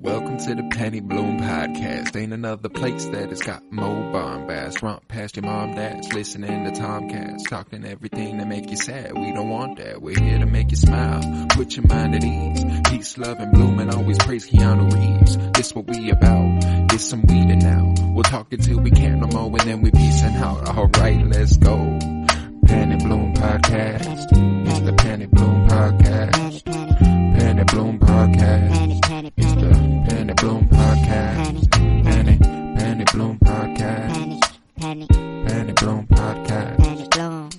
Welcome to the Penny Bloom Podcast. Ain't another place that has got more bombast. Romp past your mom, dad's listening to Tomcats, talking everything that make you sad. We don't want that. We're here to make you smile. Put your mind at ease. Peace, love, and bloom, and always praise Keanu Reeves. This what we about. This some weeding now. We'll talk until we can't no more, and then we peacing out. Alright, let's go. Penny Bloom Podcast. It's the Penny Bloom Podcast. Penny Bloom Podcast. It's the Penny Bloom Podcast. Penny Bloom Podcast. Penny Bloom Podcast.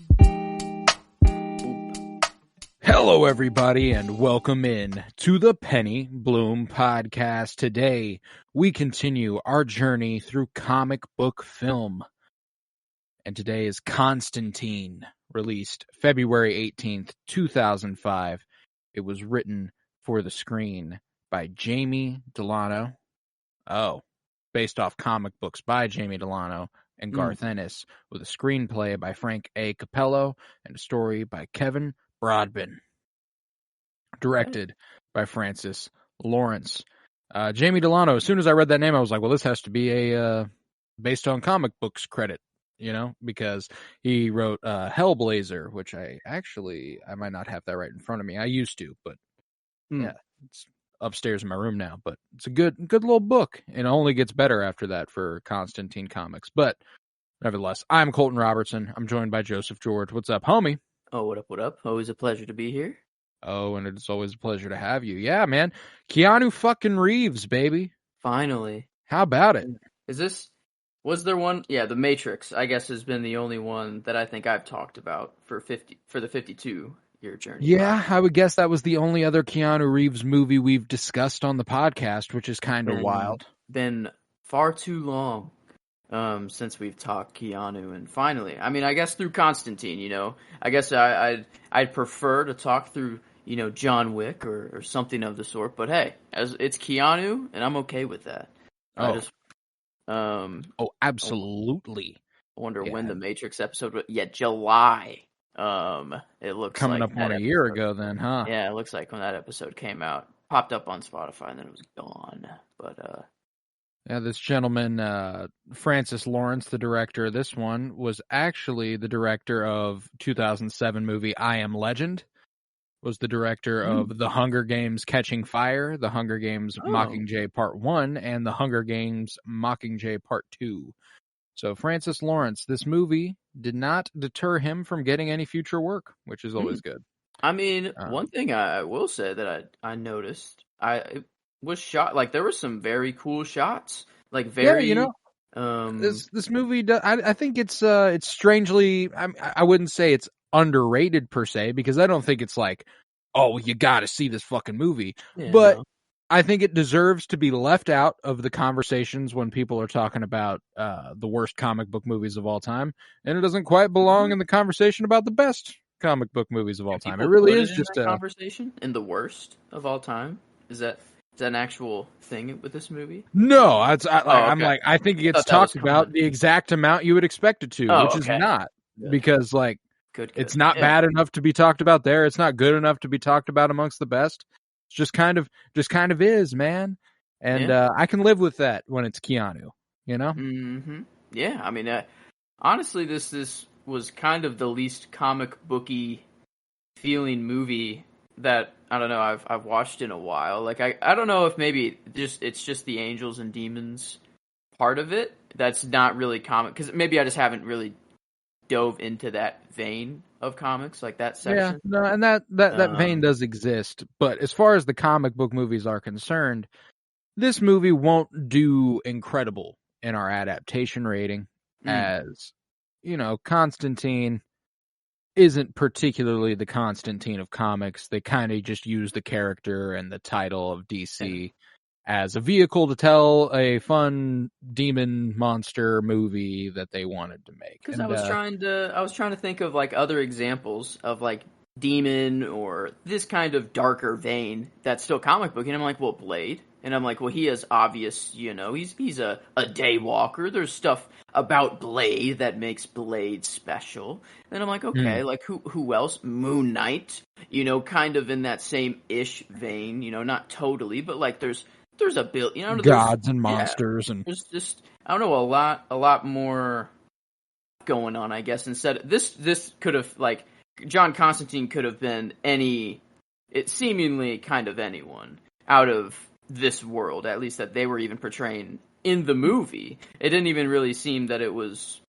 Hello, everybody, and welcome in to the Penny Bloom Podcast. Today, we continue our journey through comic book film. And today is Constantine, released February 18th, 2005. It was written for the screen by Jamie Delano. Oh, based off comic books by Jamie Delano and Garth Ennis, with a screenplay by Frank A. Capello and a story by Kevin Broadbent. Directed by Francis Lawrence. Jamie Delano, as soon as I read that name, I was like, well, this has to be a based on comic books credit, you know, because he wrote Hellblazer, which I might not have that right in front of me. I used to, but yeah, it's upstairs in my room now. But it's a good little book, and it only gets better after that for Constantine Comics. But nevertheless, I'm Colton Robertson. I'm joined by Joseph George. What's up, homie? Oh, what up? Always a pleasure to be here. Oh, and it's always a pleasure to have you. Yeah, man. Keanu fucking Reeves, baby. Finally. How about it? Was there one? Yeah, The Matrix, I guess, has been the only one that I think I've talked about for the 52-year journey. Yeah, I would guess that was the only other Keanu Reeves movie we've discussed on the podcast, which is kind of wild. Been far too long since we've talked Keanu, and finally, I mean, I guess through Constantine, you know, I guess I'd prefer to talk through, you know, John Wick or something of the sort, but hey, as it's Keanu, and I'm okay with that. Absolutely. I wonder when the Matrix episode. July. It looks coming like up on a year ago, then, huh? Yeah, it looks like when that episode came out, popped up on Spotify, and then it was gone. But yeah, this gentleman, Francis Lawrence, the director of this one, was actually the director of 2007 movie I Am Legend. Was the director of The Hunger Games Catching Fire, The Hunger Games Mockingjay Part 1, and The Hunger Games Mockingjay Part 2. So Francis Lawrence, this movie did not deter him from getting any future work, which is always good. I mean, one thing I will say that I noticed, it was shot, like, there were some very cool shots. Like, very... Yeah, you know, this movie, I think it's strangely... I wouldn't say it's underrated per se, because I don't think it's like, oh, you gotta see this fucking movie. Yeah, but I think it deserves to be left out of the conversations when people are talking about the worst comic book movies of all time, and it doesn't quite belong in the conversation about the best comic book movies of all time. It really is just a conversation in the worst of all time. Is that an actual thing with this movie? No, I think it gets talked about the exact amount you would expect it to, which is not. Good. Because, like, good. It's not bad enough to be talked about there. It's not good enough to be talked about amongst the best. It's just kind of is, man. And I can live with that when it's Keanu, you know? Mm-hmm. Yeah, I mean, honestly, this was kind of the least comic booky feeling movie that, I don't know, I've watched in a while. Like, I don't know if maybe it's just the angels and demons part of it that's not really comic, because maybe I just haven't really dove into that vein of comics, like that section. Yeah, no, and that vein does exist, but as far as the comic book movies are concerned, this movie won't do incredible in our adaptation rating, as, you know, Constantine isn't particularly the Constantine of comics. They kind of just use the character and the title of DC as a vehicle to tell a fun demon monster movie that they wanted to make. Because I was trying to think of, like, other examples of, like, demon or this kind of darker vein that's still comic book, and I'm like, well, Blade. And I'm like, well, he is obvious, you know, he's a daywalker. There's stuff about Blade that makes Blade special. And I'm like, okay, like who else? Moon Knight, you know, kind of in that same ish vein, you know, not totally, but like there's there's a build, gods and yeah, monsters and there's just, I don't know, a lot more going on, I guess. Instead, this could have, like, John Constantine could have been seemingly kind of anyone out of this world, at least that they were even portraying in the movie. It didn't even really seem that it was,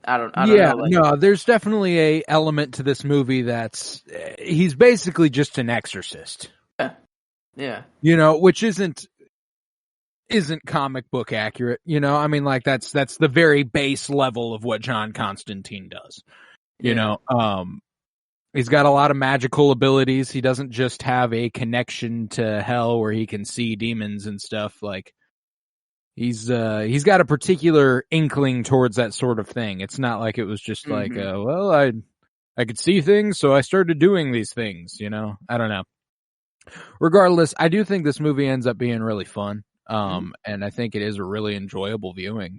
I don't know. Like, no, there's definitely a element to this movie that's he's basically just an exorcist. Yeah. Which isn't comic book accurate. I mean, like that's the very base level of what John Constantine does. He's got a lot of magical abilities. He doesn't just have a connection to hell where he can see demons and stuff. Like he's got a particular inkling towards that sort of thing. It's not like it was just like, well, I could see things, so I started doing these things. I don't know. Regardless, I do think this movie ends up being really fun. And I think it is a really enjoyable viewing.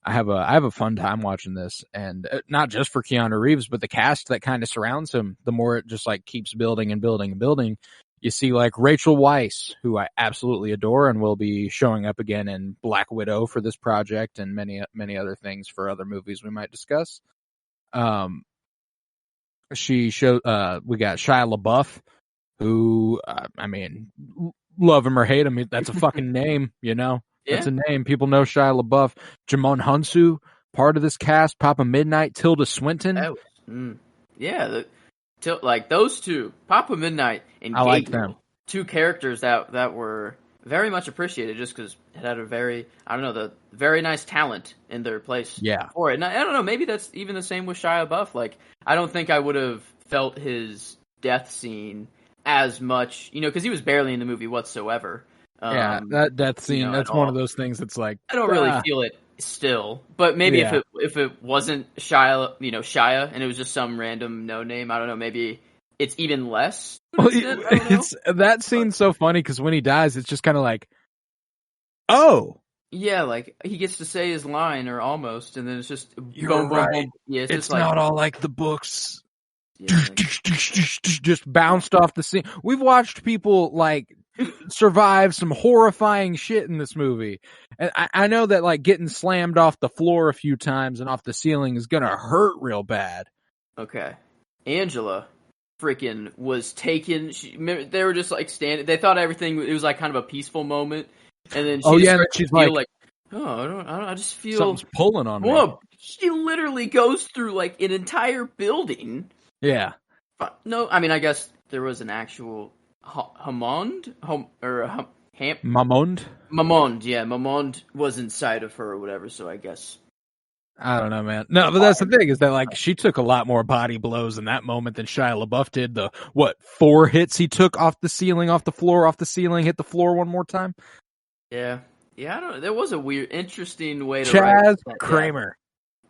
I have a fun time watching this, and not just for Keanu Reeves, but the cast that kind of surrounds him. The more it just like keeps building and building and building, you see like Rachel Weisz, who I absolutely adore and will be showing up again in Black Widow for this project and many, many other things for other movies we might discuss. We got Shia LaBeouf, who, I mean, love him or hate him, that's a fucking name, That's a name. People know Shia LaBeouf. Jimon Hunsu, part of this cast. Papa Midnight, Tilda Swinton. Like those two, Papa Midnight and I like them. Two characters that were very much appreciated just because it had a very, the very nice talent in their place for it. And I don't know, maybe that's even the same with Shia LaBeouf. Like, I don't think I would have felt his death scene as much, because he was barely in the movie whatsoever. That death scene, that's one of those things that's like, I don't really feel it still, but maybe if it wasn't Shia, and it was just some random no name, I don't know, maybe it's even less. That scene's so funny because when he dies, it's just kind of like, oh. Yeah, like he gets to say his line or almost, and then it's just boom, right. Boom. Yeah, it's not all like the books. Yeah, just bounced off the scene. We've watched people like survive some horrifying shit in this movie, and I know that like getting slammed off the floor a few times and off the ceiling is gonna hurt real bad. Okay, Angela freaking was taken. They were just like standing. They thought everything. It was like kind of a peaceful moment, and then she's like, oh, I just feel something's pulling on me. Whoa, she literally goes through like an entire building. Yeah. No, I mean, I guess there was an actual Mamond, yeah, Mamond was inside of her or whatever, so I guess. I don't know, man. No, but that's the thing, is that like she took a lot more body blows in that moment than Shia LaBeouf did. The 4 hits he took off the ceiling, off the floor, off the ceiling, hit the floor one more time. Yeah, I don't know. There was a weird, interesting way to Chaz write that. Kramer.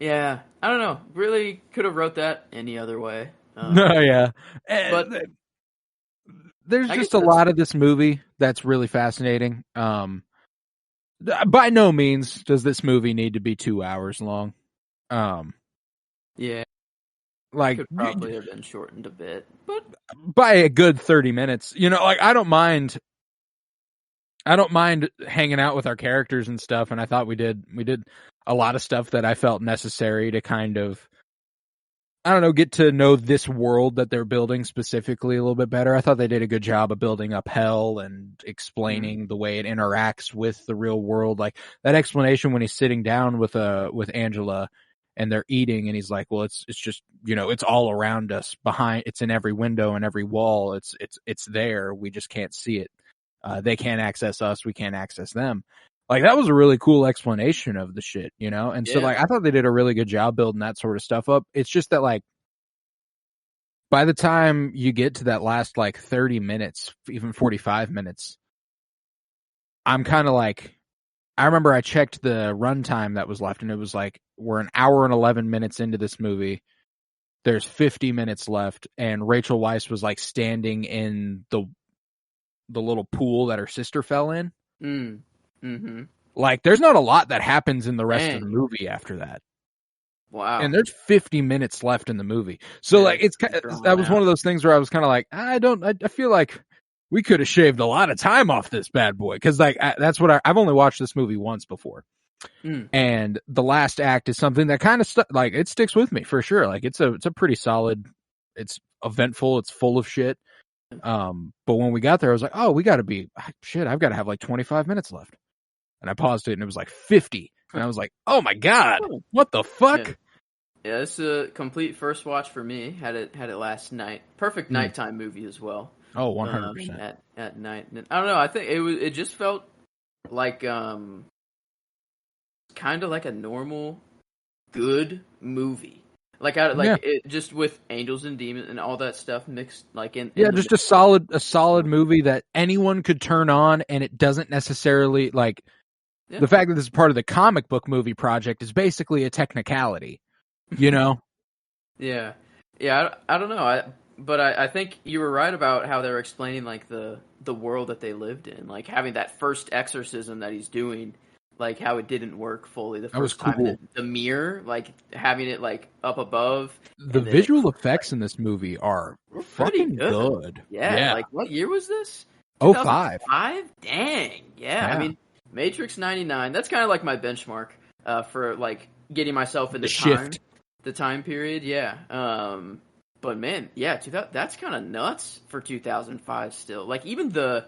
Yeah, I don't know. Really could have wrote that any other way. No, yeah. But there's just a lot of this movie that's really fascinating. By no means does this movie need to be 2 hours long. Yeah. Like, could probably have been shortened a bit, but by a good 30 minutes. Like I don't mind hanging out with our characters and stuff, and I thought we did a lot of stuff that I felt necessary to kind of, I don't know, get to know this world that they're building specifically a little bit better. I thought they did a good job of building up hell and explaining the way it interacts with the real world. Like that explanation when he's sitting down with Angela and they're eating, and he's like, well, it's just, it's all around us, it's in every window and every wall. It's there. We just can't see it. They can't access us. We can't access them. Like, that was a really cool explanation of the shit, And so, like, I thought they did a really good job building that sort of stuff up. It's just that, like, by the time you get to that last, like, 30 minutes, even 45 minutes, I'm kind of like, I remember I checked the runtime that was left, and it was like, we're an hour and 11 minutes into this movie. There's 50 minutes left, and Rachel Weisz was, like, standing in the little pool that her sister fell in. Mm-hmm. Like, there's not a lot that happens in the rest of the movie after that. Wow. And there's 50 minutes left in the movie. So, like, that was one of those things where I was kind of like, I feel like we could have shaved a lot of time off this bad boy. Cause like, that's what I've only watched this movie once before. And the last act is something that kind of like it sticks with me for sure. Like it's a pretty solid, it's eventful. It's full of shit. But when we got there, I was like, oh, I've got to have like 25 minutes left. And I paused it and it was like 50. And I was like, oh my God, what the fuck? Yeah, it's a complete first watch for me. Had it last night. Perfect nighttime movie as well. Oh, 100%. At night. And I don't know, I think it just felt like kind of like a normal good movie. It just with angels and demons and all that stuff mixed like in just a solid movie that anyone could turn on, and it doesn't necessarily like the fact that this is part of the comic book movie project is basically a technicality, you know? Yeah. I don't know. But I think you were right about how they were explaining like the world that they lived in, like having that first exorcism that he's doing, like how it didn't work fully the first time. Cool. The mirror, like having it like up above. The visual effects in this movie are fucking good. Yeah. Like what year was this? 2005. Dang. Yeah. I mean, Matrix 99. That's kind of like my benchmark for like getting myself in the time period. Yeah. But man, yeah, that's kind of nuts for 2005 still. Like even the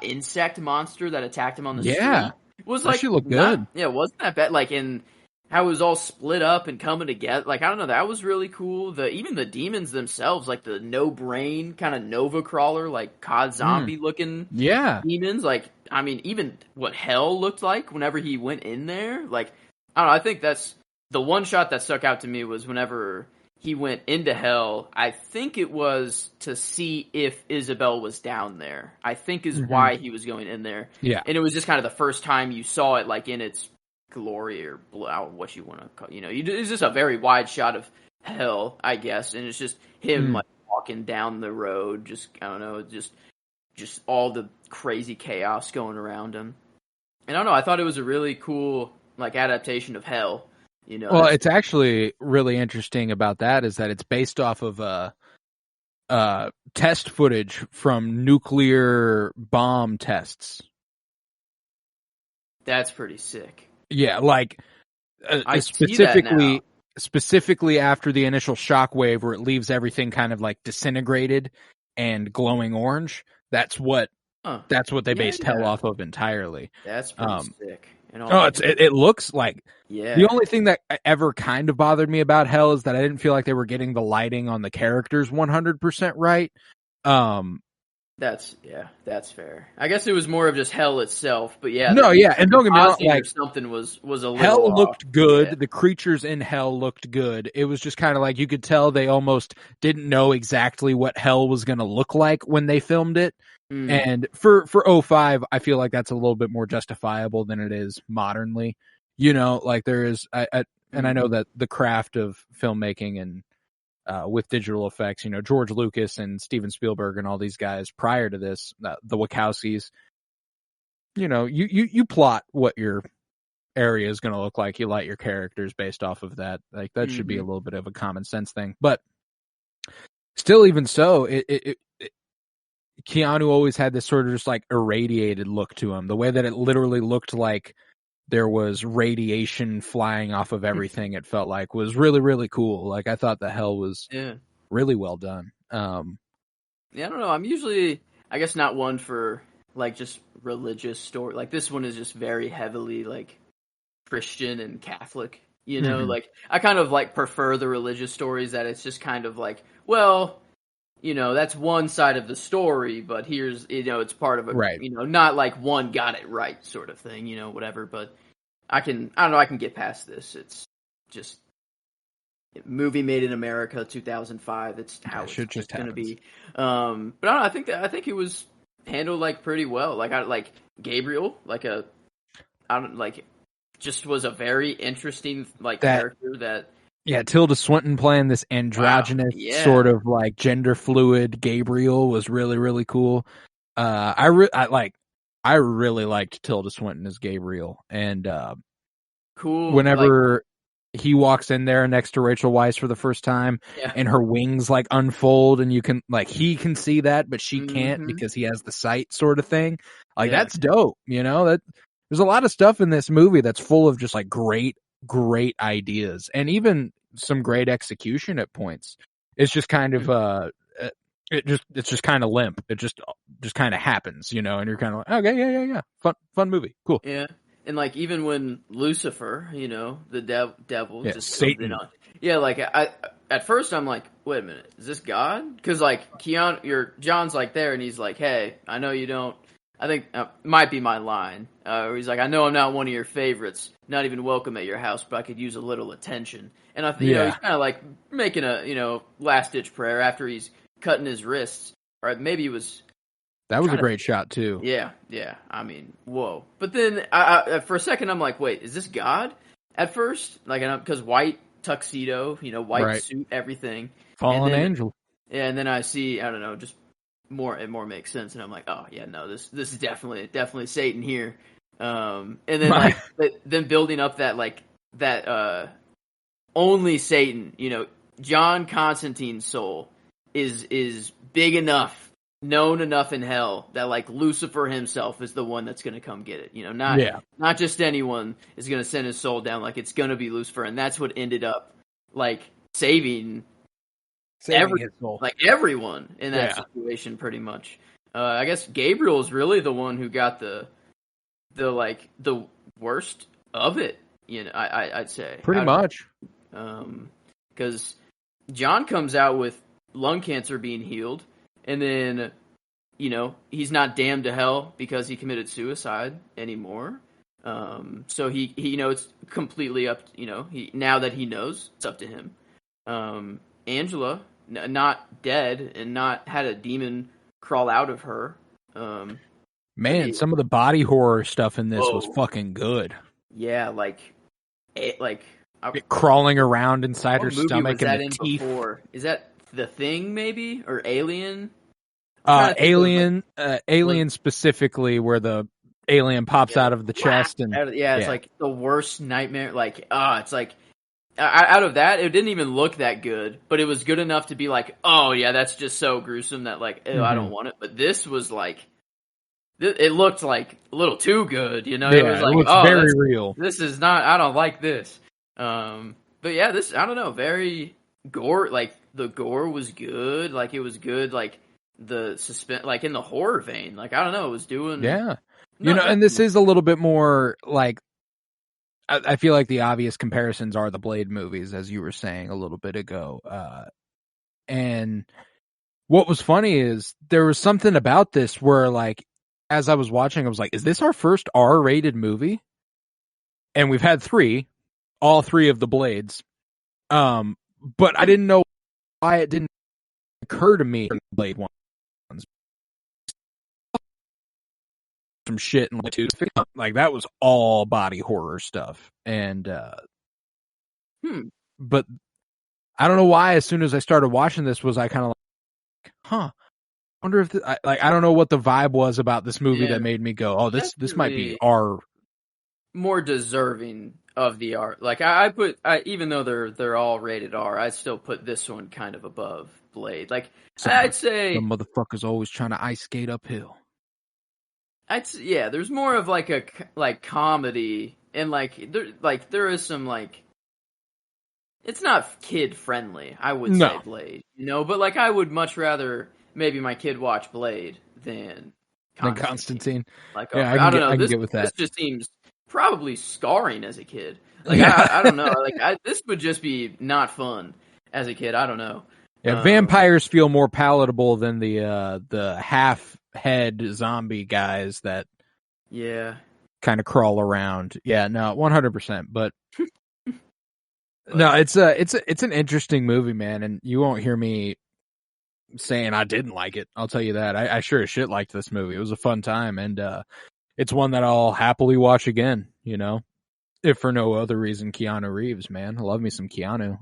insect monster that attacked him on the street was like looked good. Yeah, wasn't that bad? Like in how it was all split up and coming together. Like I don't know, that was really cool. Even the demons themselves, like the no brain kind of Nova crawler, like COD zombie looking demons. Like I mean, even what hell looked like whenever he went in there. Like I don't know. I think that's the one shot that stuck out to me was whenever he went into hell. I think it was to see if Isabel was down there. I think is why he was going in there. Yeah. And it was just kind of the first time you saw it like in its glory or what you want to call, it's just a very wide shot of hell, I guess. And it's just him like walking down the road. Just, I don't know, just all the crazy chaos going around him. And I don't know, I thought it was a really cool like adaptation of hell. Well, it's actually really interesting about that is that it's based off of test footage from nuclear bomb tests. That's pretty sick. Yeah, like specifically after the initial shockwave where it leaves everything kind of like disintegrated and glowing orange. That's what they based hell off of entirely. That's pretty sick. It looks like the only thing that ever kind of bothered me about hell is that I didn't feel like they were getting the lighting on the characters 100% right. That's fair. I guess it was more of just hell itself, but and don't get me wrong, like something was a little hell looked off. good. Yeah. The creatures in hell looked good. It was just kind of like you could tell they almost didn't know exactly what hell was going to look like when they filmed it. And for 05, I feel like that's a little bit more justifiable than it is modernly. Like there is, and I know that the craft of filmmaking and with digital effects, George Lucas and Steven Spielberg and all these guys prior to this, the Wachowskis, you plot what your area is going to look like. You light your characters based off of that. Like that should be a little bit of a common sense thing. But still, even so, Keanu always had this sort of just like irradiated look to him. The way that it literally looked like there was radiation flying off of everything, it felt like was really, really cool. Like I thought the hell was really well done. I don't know. I'm usually, I guess, not one for like just religious story. Like this one is just very heavily like Christian and Catholic. Like I kind of like prefer the religious stories that it's just kind of like, well, that's one side of the story, but here's, it's part of a, not like one got it right sort of thing, whatever. But I don't know, I can get past this. It's just movie made in America, 2005. It's how it's just going to be. But I don't know, I think it was handled like pretty well. Like Gabriel, just was a very interesting character that. Yeah, Tilda Swinton playing this androgynous sort of like gender fluid Gabriel was really, really cool. I really liked Tilda Swinton as Gabriel, and cool. Whenever he walks in there next to Rachel Weisz for the first time, Yeah. and her wings like unfold, and you can like he can see that, but she can't Mm-hmm. because he has the sight, sort of thing. Like Yeah. that's dope, that there's a lot of stuff in this movie that's full of just like great ideas, and even some great execution at points. It's just kind of it's just kind of limp. It just kind of happens, and you're kind of like, okay, yeah, fun movie, cool. Yeah. And like even when Lucifer, the devil Yeah, just comes in Satan. on, yeah, like I at first I'm like, wait a minute, is this God? Because like John's like there, and he's like, hey, I know you don't. I think might be my line. Where he's like, I know I'm not one of your favorites, not even welcome at your house, but I could use a little attention. And he's kind of like making a last ditch prayer after he's cutting his wrists, or maybe he was. That was a great shot too. Yeah. I mean, whoa. But then, I for a second, I'm like, wait, is this God? At first, like, because white tuxedo, white suit, everything. Fallen angel. Yeah, and then I see, I don't know, just it more makes sense, and I'm like, oh yeah, no, this is definitely Satan here. And then then building up that only Satan, John Constantine's soul is big enough. Known enough in hell that like Lucifer himself is the one that's going to come get it. Not just anyone is going to send his soul down. Like it's going to be Lucifer, and that's what ended up like saving his soul. Like everyone in that situation, pretty much. I guess Gabriel is really the one who got the worst of it. I'd say pretty much. Because John comes out with lung cancer being healed. And then, he's not damned to hell because he committed suicide anymore. So he it's completely up. Now that he knows, it's up to him. Angela, not dead and not had a demon crawl out of her. Man, some of the body horror stuff in this was fucking good. Yeah, crawling around inside her stomach and the teeth. Before? Is that The Thing, maybe, or Alien? Alien specifically, where the alien pops out of the chest, and it's like the worst nightmare. Like, it's like out of that, it didn't even look that good, but it was good enough to be like, oh yeah, that's just so gruesome that like, I don't want it. But this was like, it looked like a little too good, It was like, it looks very real. This is not. I don't like this. But yeah, this, I don't know, very gore. Like the gore was good. Like it was good. Like. The suspense, like in the horror vein, like I don't know, it was doing. Yeah, and this is a little bit more like. I feel like the obvious comparisons are the Blade movies, as you were saying a little bit ago. And what was funny is there was something about this where, like, as I was watching, I was like, "Is this our first R-rated movie?" And we've had all three of the Blades. But I didn't know why it didn't occur to me in the Blade one. Some shit and like that was all body horror stuff, and but I don't know why as soon as I started watching this was I kind of like, wonder if I don't know what the vibe was about this movie that made me go, oh, this might be our more deserving of the R. Like I put even though they're all rated R, I still put this one kind of above Blade. Like I'd say the motherfucker's always trying to ice skate uphill. There's more of like a comedy, and there is some like, it's not kid friendly. I would say Blade, but like I would much rather maybe my kid watch Blade than Constantine. Like I don't know. I can get with that. This just seems probably scarring as a kid. Like I don't know. Like this would just be not fun as a kid. I don't know. Yeah, vampires feel more palatable than the half head zombie guys that kind of crawl around. Yeah, no, 100%. But no, it's an interesting movie, man, and you won't hear me saying I didn't like it. I'll tell you that. I sure as shit liked this movie. It was a fun time, and it's one that I'll happily watch again, if for no other reason. Keanu Reeves, man. I love me some Keanu.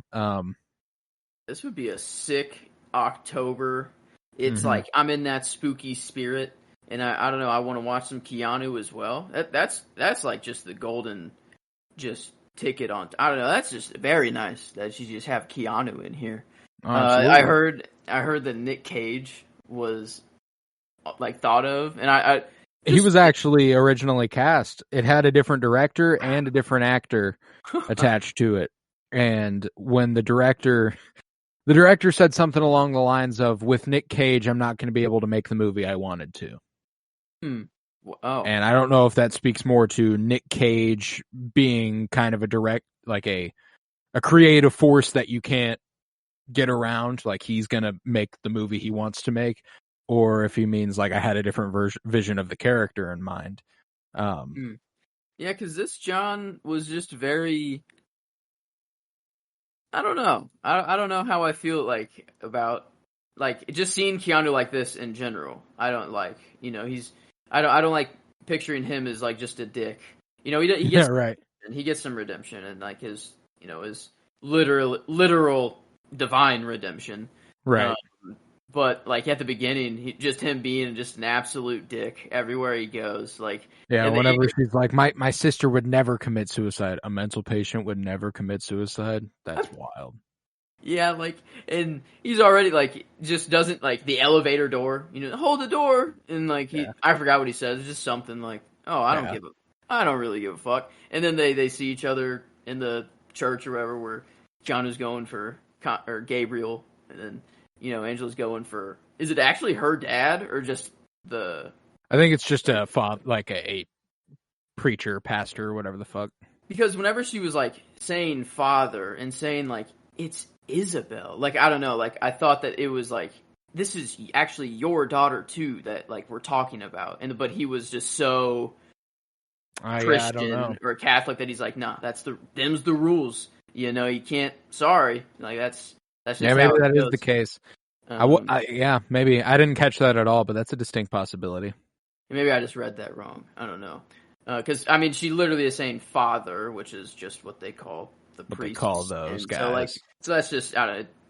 This would be a sick October. It's like I'm in that spooky spirit, and I don't know. I want to watch some Keanu as well. That's like just the golden, just ticket on. I don't know. That's just very nice that you just have Keanu in here. Absolutely. I heard that Nick Cage was like thought of, and I he was actually originally cast. It had a different director and a different actor attached to it. And when the director said something along the lines of, with Nick Cage, I'm not going to be able to make the movie I wanted to. Oh. And I don't know if that speaks more to Nick Cage being kind of a direct, like a creative force that you can't get around, like he's going to make the movie he wants to make, or if he means like I had a different vision of the character in mind. Yeah, because this John was just very. I don't know. I don't know how I feel like about like just seeing Keanu like this in general. I don't like, he's I don't like picturing him as like just a dick. He gets right. And he gets some redemption and like his his literal divine redemption. Right. But like at the beginning, him being just an absolute dick everywhere he goes. Like whenever she's like, my sister would never commit suicide. A mental patient would never commit suicide. That's wild. Yeah, like, and he's already like just doesn't like the elevator door. Hold the door, and like I forgot what he says. It's just something like, oh, I don't really give a fuck. And then they see each other in the church or wherever where John is going for or Gabriel, and then. Angela's going for. Is it actually her dad or just the? I think it's just a like a preacher, pastor, whatever the fuck. Because whenever she was like saying father and saying like it's Isabel, like I don't know, like I thought that it was like this is actually your daughter too that like we're talking about, but he was just so Christian or Catholic that he's like, nah, them's the rules. You can't. Sorry, like that's just maybe that is the case. Maybe I didn't catch that at all, but that's a distinct possibility. Maybe I just read that wrong. I don't know. Because I mean, she literally is saying father, which is just what they call the priests. They call those guys. So that's just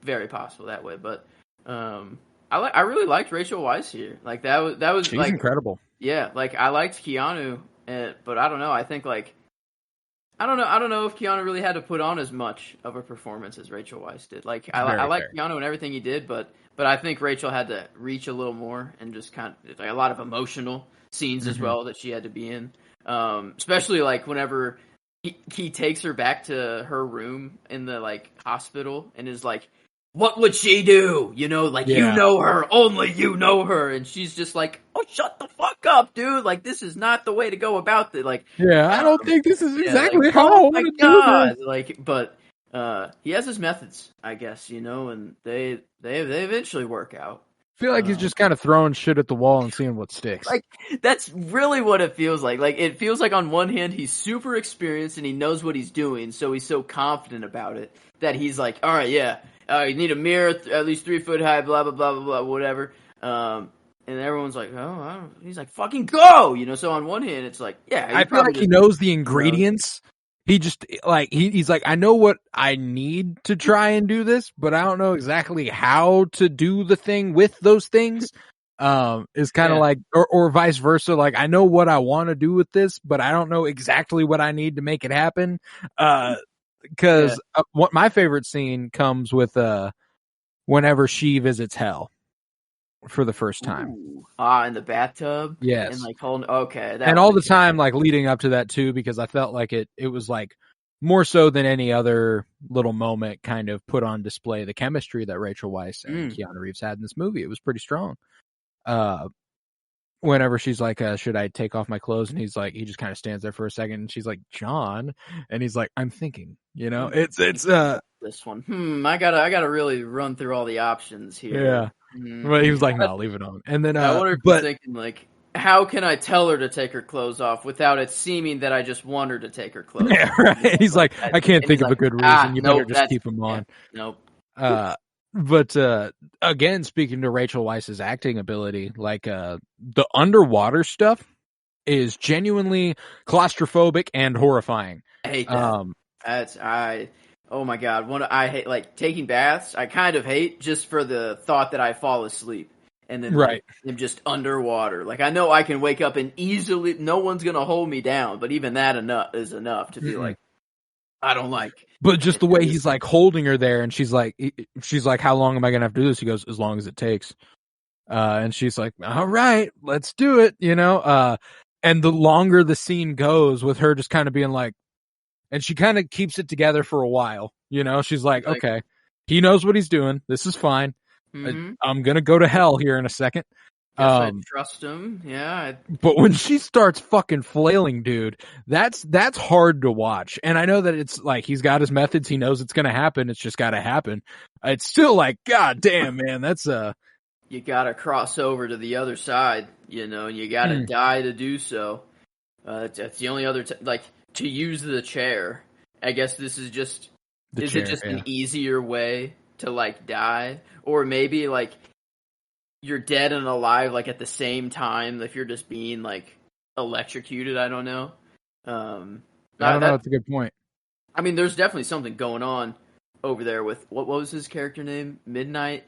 very possible that way. But I really liked Rachel Weisz here. Like that was she's like incredible. Yeah, like I liked Keanu, but I don't know. I think like. I don't know if Keanu really had to put on as much of a performance as Rachel Weisz did. Like I like Keanu and everything he did, but I think Rachel had to reach a little more and just kind of like a lot of emotional scenes as well that she had to be in. Especially like whenever he takes her back to her room in the like hospital and is like, what would she do? You know her, only you know her. And she's just like, oh, shut the fuck up, dude. Like, this is not the way to go about it. Like, I don't think this is exactly how I want to do this. Like, but he has his methods, I guess, and they eventually work out. I feel like he's just kind of throwing shit at the wall and seeing what sticks. Like, that's really what it feels like. Like, it feels like on one hand, he's super experienced and he knows what he's doing, so he's so confident about it that he's like, all right, yeah. You need a mirror at least 3 foot high, blah, blah, blah, blah, blah, whatever. And everyone's like, oh, I don't. He's like, fucking go! So on one hand, it's like, yeah. I feel like he knows the ingredients. He just, like, he's like, I know what I need to try and do this, but I don't know exactly how to do the thing with those things. Is kind of like, or vice versa. Like, I know what I want to do with this, but I don't know exactly what I need to make it happen. Because what my favorite scene comes with whenever she visits hell for the first time. In the bathtub. Yes, and like holding. Okay, and all the time, like leading up to that too, because I felt like it was like more so than any other little moment, kind of put on display the chemistry that Rachel Weisz and Keanu Reeves had in this movie. It was pretty strong. Whenever she's like, should I take off my clothes? And he's like, he just kind of stands there for a second and she's like, John. And he's like, I'm thinking, it's this one. I gotta really run through all the options here. Yeah. But he was like, no, leave it on. And then, I wonder if he's thinking like, how can I tell her to take her clothes off without it seeming that I just want her to take her clothes off? Yeah, right. He's like, I can't think of a good reason. You better just keep them on. Yeah, nope. But again, speaking to Rachel Weisz's acting ability, like the underwater stuff is genuinely claustrophobic and horrifying. I hate that. Oh my god, I hate like taking baths. I kind of hate just for the thought that I fall asleep and then like, I'm just underwater. Like I know I can wake up and easily, no one's gonna hold me down, but even that is enough to be like, I don't like. But just the way he's like holding her there, and she's like, how long am I gonna have to do this? He goes, as long as it takes. And she's like, all right, let's do it, and the longer the scene goes with her just kind of being like, and she kind of keeps it together for a while, she's like, okay, he knows what he's doing. This is fine. I'm going to go to hell here in a second. Guess I trust him. Yeah. But when she starts fucking flailing, dude, that's hard to watch. And I know that it's like, he's got his methods. He knows it's going to happen. It's just got to happen. It's still like, God damn, man, that's you gotta cross over to the other side, and you gotta die to do so. That's the only other like to use the chair. I guess this is just it just an easier way to like die, or maybe like you're dead and alive like at the same time if you're just being like electrocuted. I don't know. I don't know. That's a good point. I mean, there's definitely something going on over there with what was his character name? Midnight.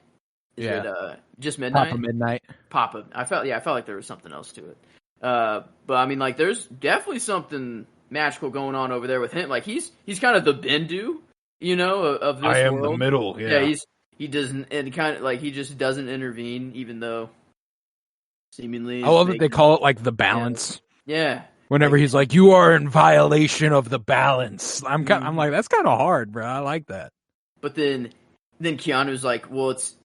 Is it just Midnight? Papa Midnight. Papa. I felt like there was something else to it. But I mean, like, there's definitely something magical going on over there with him. Like, he's kind of the Bendu, of this world. I am the middle. Yeah. He doesn't, and kind of like he just doesn't intervene, even though seemingly. I love that they call it like the balance. Yeah. Whenever he's like, you are in violation of the balance. I'm like, that's kind of hard, bro. I like that. But then Keanu's like, well, it's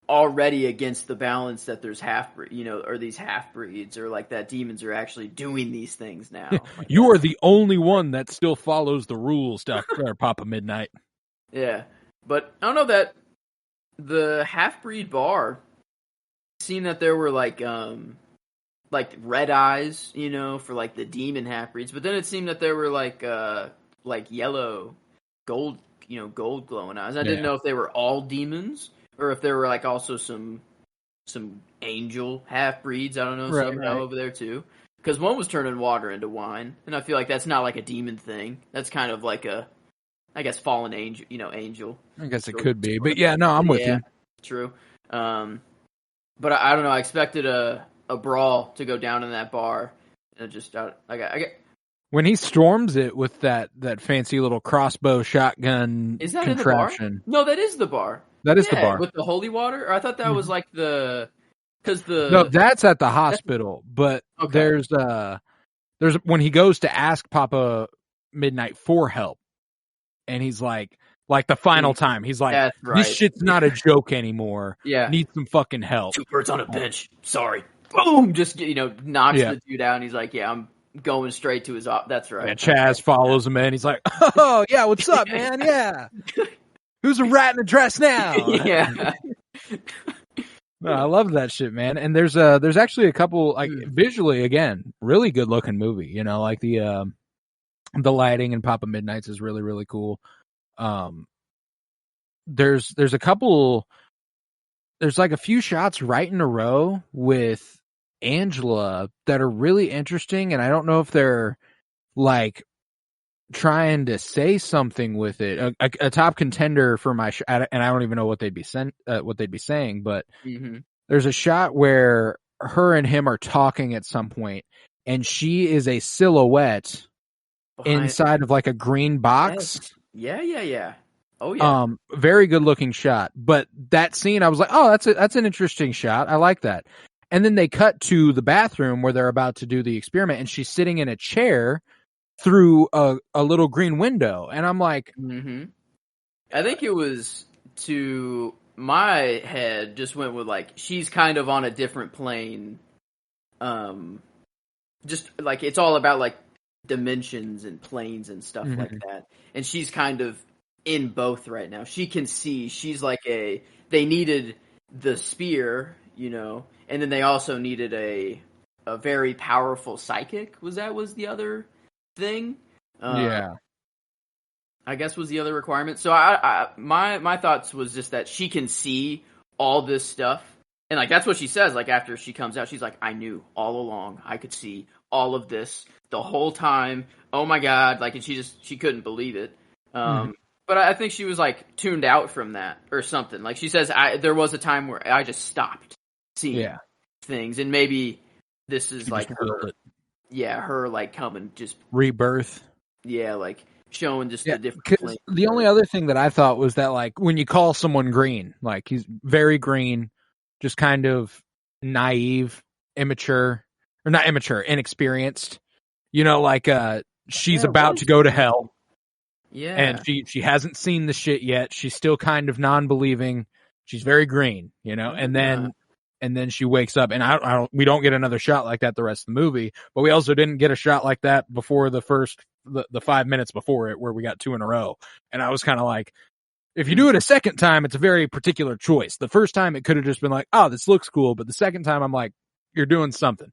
already against the balance that there's or these half-breeds, or like that demons are actually doing these things now. Like you are the only one that still follows the rules, Dr. Papa Midnight. Yeah. But I don't know that the half-breed bar, seeing that there were like red eyes, for like the demon half-breeds, but then it seemed that there were like yellow, gold glowing eyes. I didn't know if they were all demons, or if there were like also some angel half breeds, I don't know, somehow over there too. Because one was turning water into wine, and I feel like that's not like a demon thing. That's kind of like I guess fallen angel, angel. I guess it could be, but yeah, no, I'm with you. True. But I don't know. I expected a brawl to go down in that bar, and I get. When he storms it with that fancy little crossbow shotgun is that contraption. In the bar? No, that is the bar. That is the bar. With the holy water? Or I thought that was like No, that's at the hospital, but there's when he goes to ask Papa Midnight for help, and he's like the final time, he's like, this shit's not a joke anymore. Yeah. Need some fucking help. 2 birds on a bench. Sorry. Boom! Just, knocks the dude out, and he's like, yeah, I'm going straight to his that's right. Yeah, Chaz follows him in. He's like, oh, yeah, what's up, man? Yeah. Who's a rat in a dress now? Yeah. No, I love that shit, man. And there's actually a couple, like, visually, again, really good looking movie. Like the lighting in Papa Midnight's is really, really cool. There's a couple, there's like a few shots right in a row with Angela that are really interesting, and I don't know if they're like trying to say something with it. A top contender for my and I don't even know what they'd be saying, but there's a shot where her and him are talking at some point, and she is a silhouette inside of like a green box. Yeah. Oh yeah. Very good looking shot. But that scene, I was like, oh, that's an interesting shot. I like that. And then they cut to the bathroom where they're about to do the experiment, and she's sitting in a chair through a little green window. And I'm like, I think it was, to my head, just went with like, she's kind of on a different plane. Just like, it's all about like dimensions and planes and stuff like that. And she's kind of in both right now. She can see, she's like they needed the spear, and then they also needed a very powerful psychic. Was the other thing? Yeah. I guess was the other requirement. So my thoughts was just that she can see all this stuff. And like, that's what she says. Like, after she comes out, she's like, I knew all along. I could see all of this the whole time. Oh my God. Like, and she couldn't believe it. But I think she was like tuned out from that or something. Like, she says, there was a time where I just stopped seeing things. And maybe this is like her, her like coming just rebirth. Yeah. Like, showing just Yeah, the different because flames. the only other thing that I thought was that, like, when you call someone green, like, he's very green, just kind of naive, immature, or not immature, inexperienced. You know, like, she's Yeah, about what to is go to green? hell, and Yeah. she hasn't seen the shit yet. She's still kind of non-believing. She's very green, you know, Ah. and then she wakes up, and we don't get another shot like that the rest of the movie, but we also didn't get a shot like that before the 5 minutes before it, where we got two in a row. And I was kind of like, if you do it a second time, it's a very particular choice. The first time it could have just been like, oh, this looks cool. But the second time I'm like, you're doing something.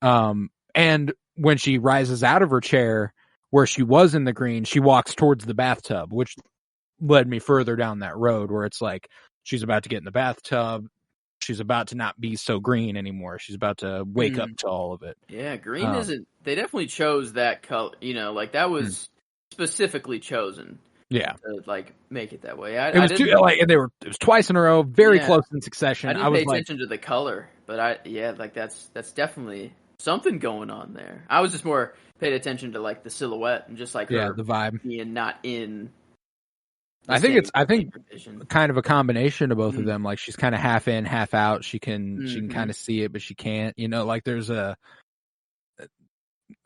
And when she rises out of her chair where she was in the green, she walks towards the bathtub, which led me further down that road where it's like, she's about to get in the bathtub. She's about to not be so green anymore. She's about to wake up to all of it. Yeah, green isn't. They definitely chose that color. You know, like that was specifically chosen Yeah. to like make it that way. It I was two, didn't. like, and it was twice in a row, very Yeah, close in I succession. I didn't pay was like, attention to the color, but like that's definitely something going on there. I was just more paid attention to like the silhouette and just like yeah, her the vibe. being not in the I think same I think vision. kind of a combination of both of Mm, them. Like, she's kind of half in, half out. She can mm-hmm. kind of see it, but she can't. You know, like there's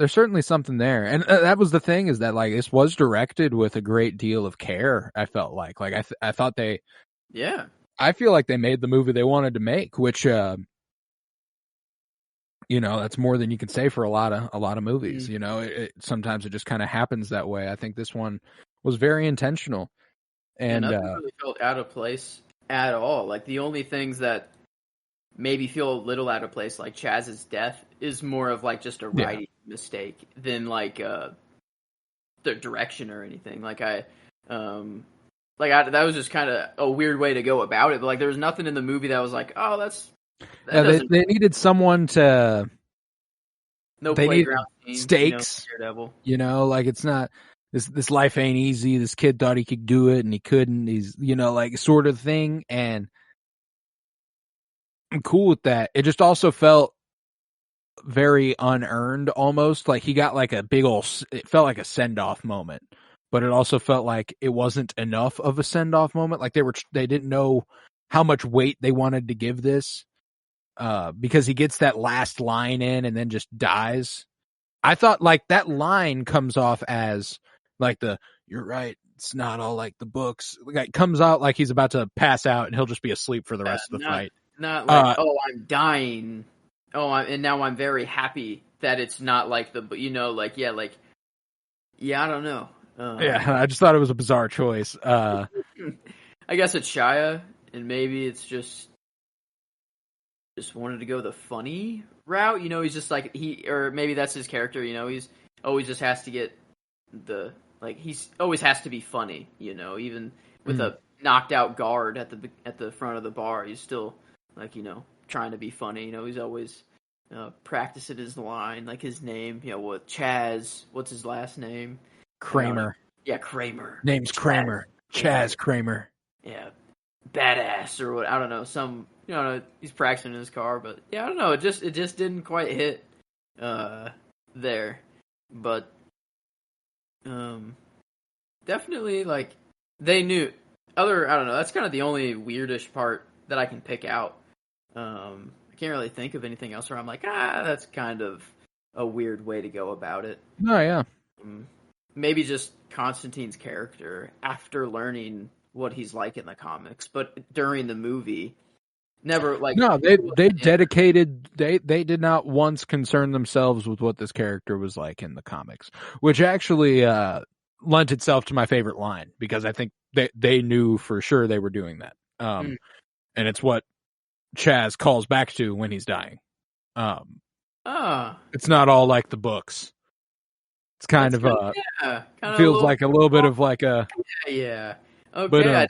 certainly something there. And that was the thing, is that, like, this was directed with a great deal of care. I felt like I thought Yeah. I feel like they made the movie they wanted to make, which you know, that's more than you can say for a lot of movies. Mm. You know, sometimes it just kind of happens that way. I think this one was very intentional. Yeah, And nothing really felt out of place at all. Like the only things that maybe feel a little out of place, like Chaz's death, is more of like just a yeah, writing mistake than like the direction or anything. That was just kind of a weird way to go about it. But like there was nothing in the movie that was like, oh, that yeah, doesn't they needed someone to. no They needed playground scene, stakes. Daredevil. You know, like, it's not, this life ain't easy. This kid thought he could do it and he couldn't. He's, you know, like, sort of thing. And I'm cool with that. It just also felt very unearned, almost like he got like a big old, it felt like a send off moment, but it also felt like it wasn't enough of a send off moment. Like, they didn't know how much weight they wanted to give this, because he gets that last line in and then just dies. I thought, like, that line comes off as like you're right, it's not all like the books. Like, comes out like he's about to pass out and he'll just be asleep for the rest of the fight. Not like, oh, I'm dying. Oh, and now I'm very happy that it's not like yeah, I don't know. Yeah, I just thought it was a bizarre choice. I guess it's Shia, and maybe it's just wanted to go the funny route. You know, he's just like or maybe that's his character. You know, he's always just has to get he's always has to be funny. You know, even with a knocked out guard at the front of the bar, he's still trying to be funny. You know, he's always practicing his line, like his name. You know, what Chaz? What's his last name? Kramer. Yeah, Kramer. Name's Kramer. Chaz Kramer. Yeah, badass or what? I don't know. He's practicing in his car, but yeah, I don't know. It just didn't quite hit there, but definitely like they knew. I don't know. That's kind of the only weirdish part that I can pick out. I can't really think of anything else where I'm like, that's kind of a weird way to go about it. Oh yeah. Maybe just Constantine's character after learning what he's like in the comics, but during the movie, never like. No, they dedicated. They did not once concern themselves with what this character was like in the comics, which actually lent itself to my favorite line, because I think they knew for sure they were doing that. And it's what Chaz calls back to when he's dying. It's not all like the books. It's kind of feels like a little bit of like a yeah. Okay, but,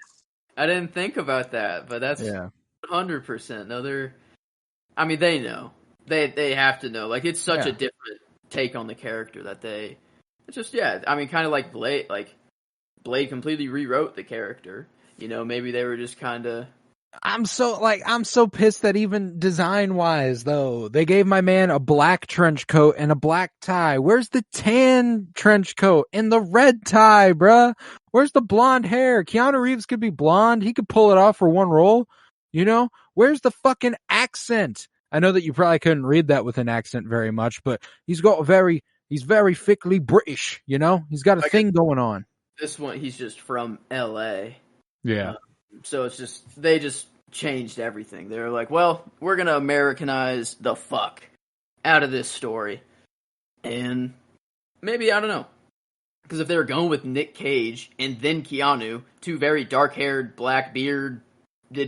I didn't think about that, but that's 100%. No, they know. They have to know. Like, it's such a different take on the character that it's just kind of like Blade. Like, Blade completely rewrote the character. You know, maybe they were just kind of I'm so pissed that even design wise though, they gave my man a black trench coat and a black tie. Where's the tan trench coat and the red tie, bruh? Where's the blonde hair? Keanu Reeves could be blonde. He could pull it off for one role. You know, where's the fucking accent? I know that you probably couldn't read that with an accent very much, but he's very thickly British, you know? He's got a thing going on. This one, he's just from LA. Yeah. So it's just, they just changed everything. They're like, well, we're going to Americanize the fuck out of this story. And maybe, I don't know. Because if they were going with Nick Cage and then Keanu, two very dark-haired, black-bearded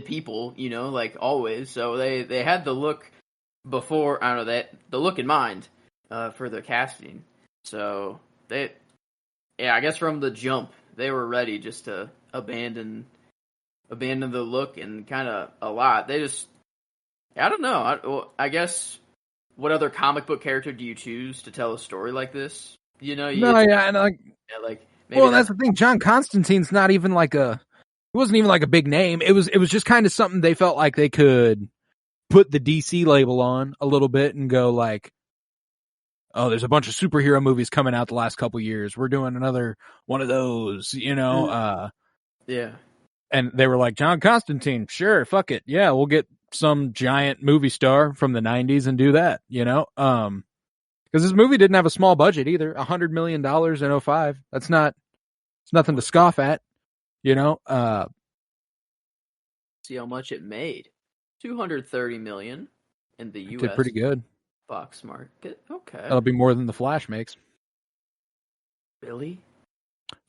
people, you know, like always. So they had the look before, I don't know, the look in mind for the casting. So I guess from the jump, they were ready just to abandon the look and kind of a lot. They just, I don't know. I guess, what other comic book character do you choose to tell a story like this? You know, maybe that's the thing. John Constantine's not even like he wasn't even like a big name. It was just kind of something they felt like they could put the DC label on a little bit and go like, oh, there's a bunch of superhero movies coming out the last couple years. We're doing another one of those, you know? Yeah. And they were like, John Constantine, sure, fuck it. Yeah, we'll get some giant movie star from the 90s and do that, you know? Because this movie didn't have a small budget either. $100 million in 2005. It's nothing to scoff at, you know? See how much it made. $230 million in the U.S. Did pretty good. Box market. Okay. That'll be more than the Flash makes. Really?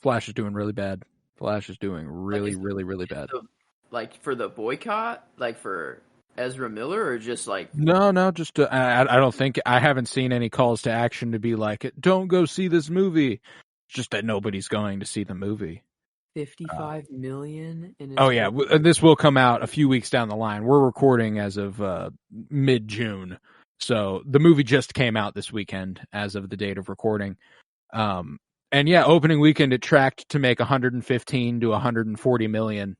Flash is doing really bad. Flash is doing really bad. Like for the boycott? Like for Ezra Miller, or just like... No, just I don't think, I haven't seen any calls to action to be like, don't go see this movie. It's just that nobody's going to see the movie. 55 million? This will come out a few weeks down the line. We're recording as of mid-June. So the movie just came out this weekend as of the date of recording. And yeah, opening weekend, it tracked to make 115 to 140 million.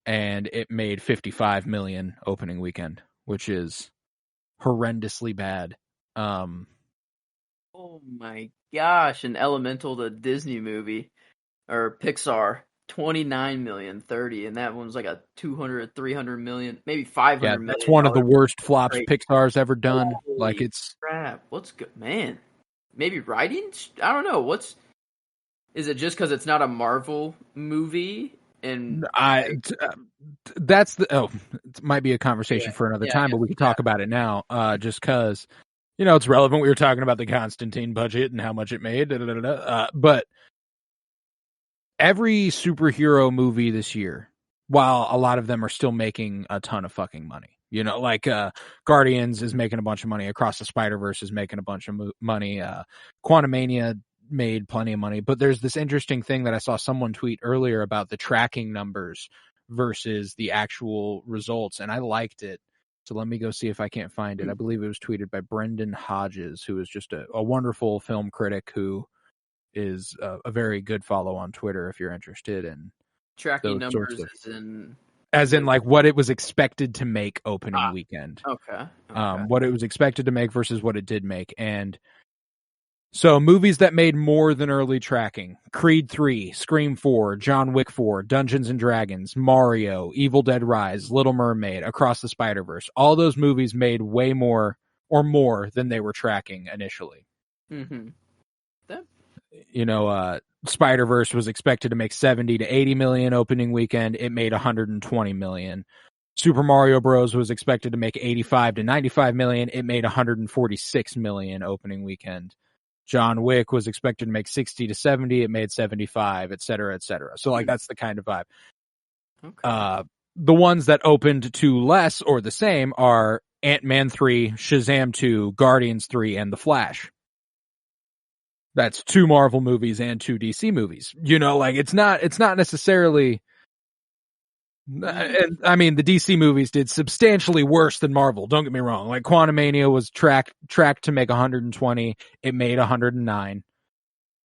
And it made 55 million opening weekend, which is horrendously bad. Oh my gosh, an Elemental, the Disney movie, or Pixar, 29 million, 30, and that one's like a 200, 300 million, maybe 500 million. That's one of the worst flops Pixar's ever done. Holy like, it's crap. What's good, man? Maybe writing? I don't know. Is it just because it's not a Marvel movie? And it might be a conversation for another time, but we can talk about it now. Just because, you know, it's relevant. We were talking about the Constantine budget and how much it made. But every superhero movie this year, while a lot of them are still making a ton of fucking money, you know, like Guardians is making a bunch of money. Across the Spider-Verse is making a bunch of money. Quantumania made plenty of money, but there's this interesting thing that I saw someone tweet earlier about the tracking numbers versus the actual results, and I liked it. So let me go see if I can't find it. I believe it was tweeted by Brendan Hodges, who is just a wonderful film critic who is a very good follow on Twitter if you're interested in tracking numbers as in like what it was expected to make opening weekend. Okay. What it was expected to make versus what it did make. And so movies that made more than early tracking: Creed 3, Scream 4, John Wick 4, Dungeons and Dragons, Mario, Evil Dead Rise, Little Mermaid, Across the Spider-Verse. All those movies made way more or more than they were tracking initially. Mm-hmm. You know, Spider-Verse was expected to make 70 to 80 million opening weekend. It made 120 million. Super Mario Bros. Was expected to make 85 to 95 million. It made 146 million opening weekend. John Wick was expected to make 60 to 70. It made 75, et cetera, et cetera. So, like, that's the kind of vibe. Okay. The ones that opened to less or the same are Ant-Man 3, Shazam 2, Guardians 3, and The Flash. That's 2 Marvel movies and 2 DC movies. You know, like, it's not necessarily... And I mean, the DC movies did substantially worse than Marvel. Don't get me wrong. Like, Quantumania was tracked to make 120. It made 109.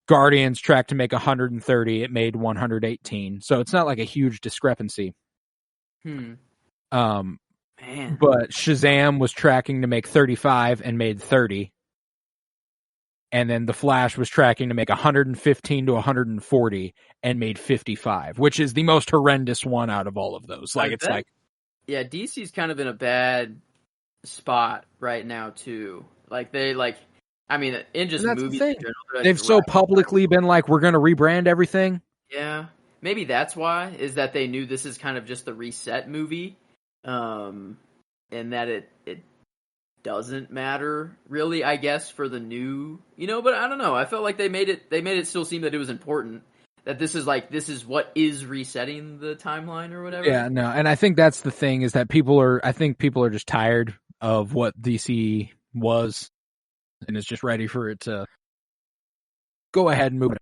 Guardians tracked to make 130. It made 118. So it's not like a huge discrepancy. Hmm. Um, Man. but Shazam was tracking to make 35 and made 30. And then The Flash was tracking to make 115 to 140 and made 55, which is the most horrendous one out of all of those. Like, I it's bet. like, Yeah, DC's kind of in a bad spot right now too. Like I mean, in just and that's the movies in thing. general, they're They've like so publicly been like, we're going to rebrand everything. yeah, maybe that's why is that they knew this is kind of just the reset movie, and that it doesn't matter really, I guess, for the new, But I don't know. I felt like they made it still seem that it was important that this is what is resetting the timeline or whatever. Yeah, no, and I think that's the thing is that I think people are just tired of what DC was and is just ready for it to go ahead and move it.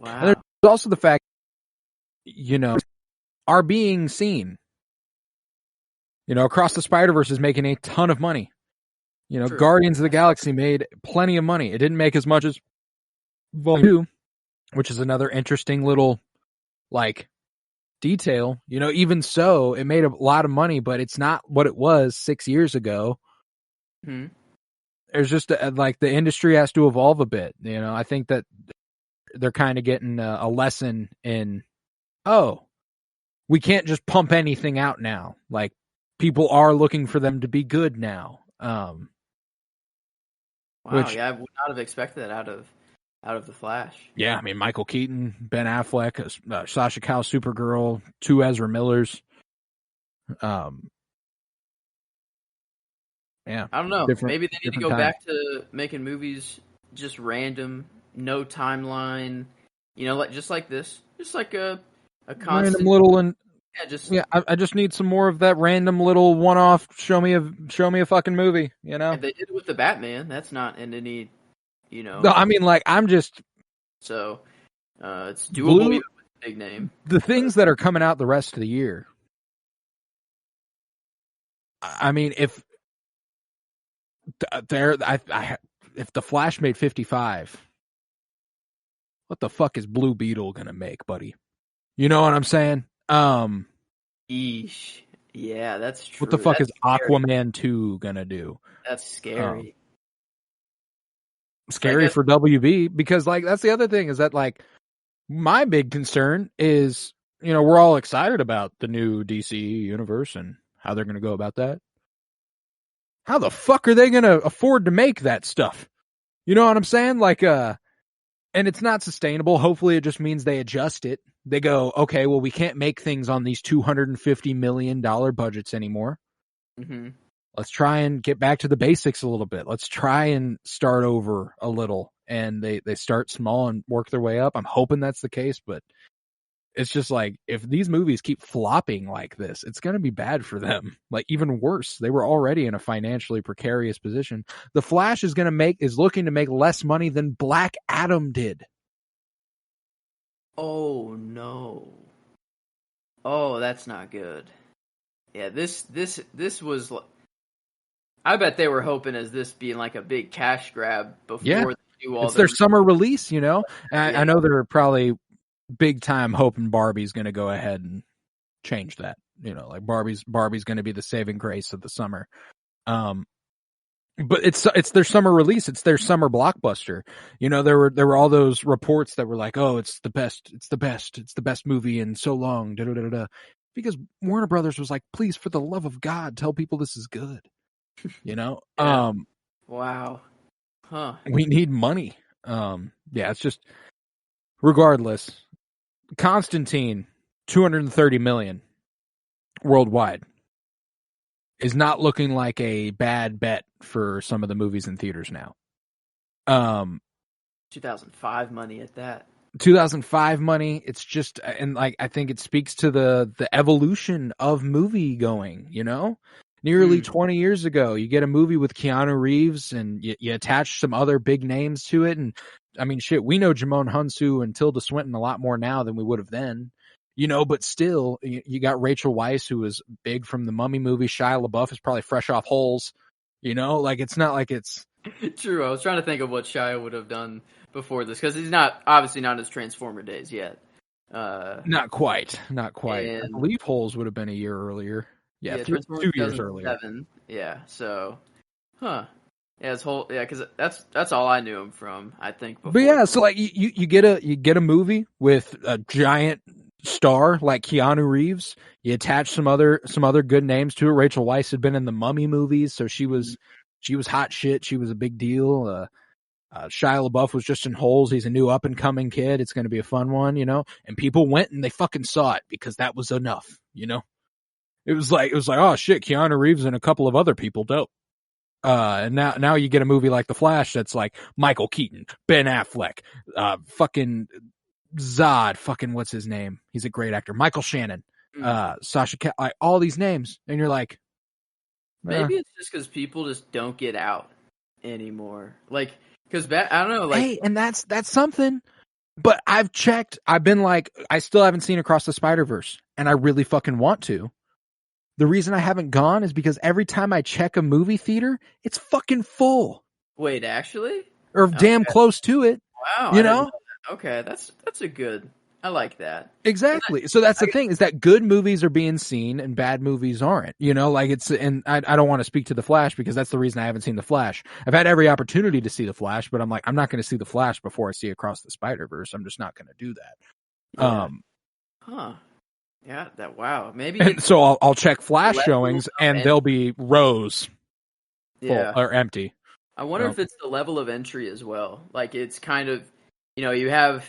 And there's Wow. also the fact, are being seen. Across the Spider-Verse is making a ton of money. True. Guardians of the Galaxy made plenty of money. It didn't make as much as Volume 2, which is another interesting little, like, detail. Even so, it made a lot of money, but it's not what it was 6 years ago. Hmm. There's just, like, the industry has to evolve a bit. I think that they're kind of getting a lesson in, we can't just pump anything out now. Like, people are looking for them to be good now. Wow, Which, yeah, I would not have expected that out of the Flash. yeah, I mean, Michael Keaton, Ben Affleck, Sasha Calle, Supergirl, 2 Ezra Millers. Yeah, I don't know. Maybe they need to go time. back to making movies just random, no timeline. Just like this, just like a constant Random little and yeah. I just need some more of that random little one-off. Show me a fucking movie. And they did it with the Batman. That's not in any, No, I mean, like, I'm just so it's doable even with a big name. The things that are coming out the rest of the year. I mean, if if the Flash made 55, what the fuck is Blue Beetle gonna make, buddy? You know what I'm saying? Eesh. Yeah, that's true. What the fuck that's is scary. Aquaman 2 gonna do? That's scary. Scary for WB, because, like, that's the other thing is that, like, my big concern is, we're all excited about the new DC universe and how they're gonna go about that. How the fuck are they gonna afford to make that stuff? You know what I'm saying? Like, and it's not sustainable. Hopefully it just means they adjust it. They go, okay, well, we can't make things on these $250 million budgets anymore. Mm-hmm. Let's try and get back to the basics a little bit. Let's try and start over a little. And they start small and work their way up. I'm hoping that's the case, but it's just like, if these movies keep flopping like this, it's going to be bad for them. Like, even worse. They were already in a financially precarious position. The Flash is looking to make less money than Black Adam did. Oh no. Oh, that's not good. Yeah, this was. I bet they were hoping as this being like a big cash grab before they do all. It's their summer release, I know they're probably big time hoping Barbie's going to go ahead and change that. Like Barbie's going to be the saving grace of the summer. But it's their summer release. It's their summer blockbuster. There were all those reports that were like, oh, it's the best movie in so long. Da, da, da, da. Because Warner Brothers was like, please, for the love of God, tell people this is good. Yeah. Wow. Huh. We need money. It's just, regardless, Constantine, 230 million worldwide, is not looking like a bad bet for some of the movies in theaters now. 2005 money at that. 2005 money. It's just, and like, I think it speaks to the evolution of movie going, Nearly 20 years ago, you get a movie with Keanu Reeves and you attach some other big names to it. And I mean, shit, we know Jimon Hunsu and Tilda Swinton a lot more now than we would have then, but still you got Rachel Weisz, who was big from the Mummy movie. Shia LaBeouf is probably fresh off Holes, like, it's not like it's true. I was trying to think of what Shia would have done before this, because he's obviously not his Transformer days yet. Not quite. I And believe Holes would have been a year earlier. Yeah, Transformers 2 years earlier. 2007. Yeah, so, huh. Yeah, his whole because that's all I knew him from. I think But before. yeah, so like you get a movie with a giant star like Keanu Reeves. You attach some other good names to it. Rachel Weisz had been in the Mummy movies, so she was hot shit. She was a big deal. Shia LaBeouf was just in Holes. He's a new up and coming kid. It's going to be a fun one, And people went and they fucking saw it because that was enough, It was like oh shit, Keanu Reeves and a couple of other people, dope. And now you get a movie like The Flash that's like Michael Keaton, Ben Affleck, fucking Zod, fucking what's his name? He's a great actor. Michael Shannon, Sasha like all these names, and you're like, maybe it's just because people just don't get out anymore. Like, because I don't know, like, hey, and that's something. But I've checked. I've been like, I still haven't seen Across the Spider-Verse, and I really fucking want to. The reason I haven't gone is because every time I check a movie theater, it's fucking full. Wait, actually? Or damn close to it. Wow. You know? Okay, that's a good. I like that. Exactly. So that's the thing, is that good movies are being seen and bad movies aren't. Like and I don't want to speak to The Flash because that's the reason I haven't seen The Flash. I've had every opportunity to see The Flash, but I'm like, I'm not going to see The Flash before I see Across the Spider-Verse. I'm just not going to do that. Yeah. Yeah, wow. Maybe and so I'll check Flash showings and they'll be rows full or empty. I wonder if it's the level of entry as well. Like it's kind of, you have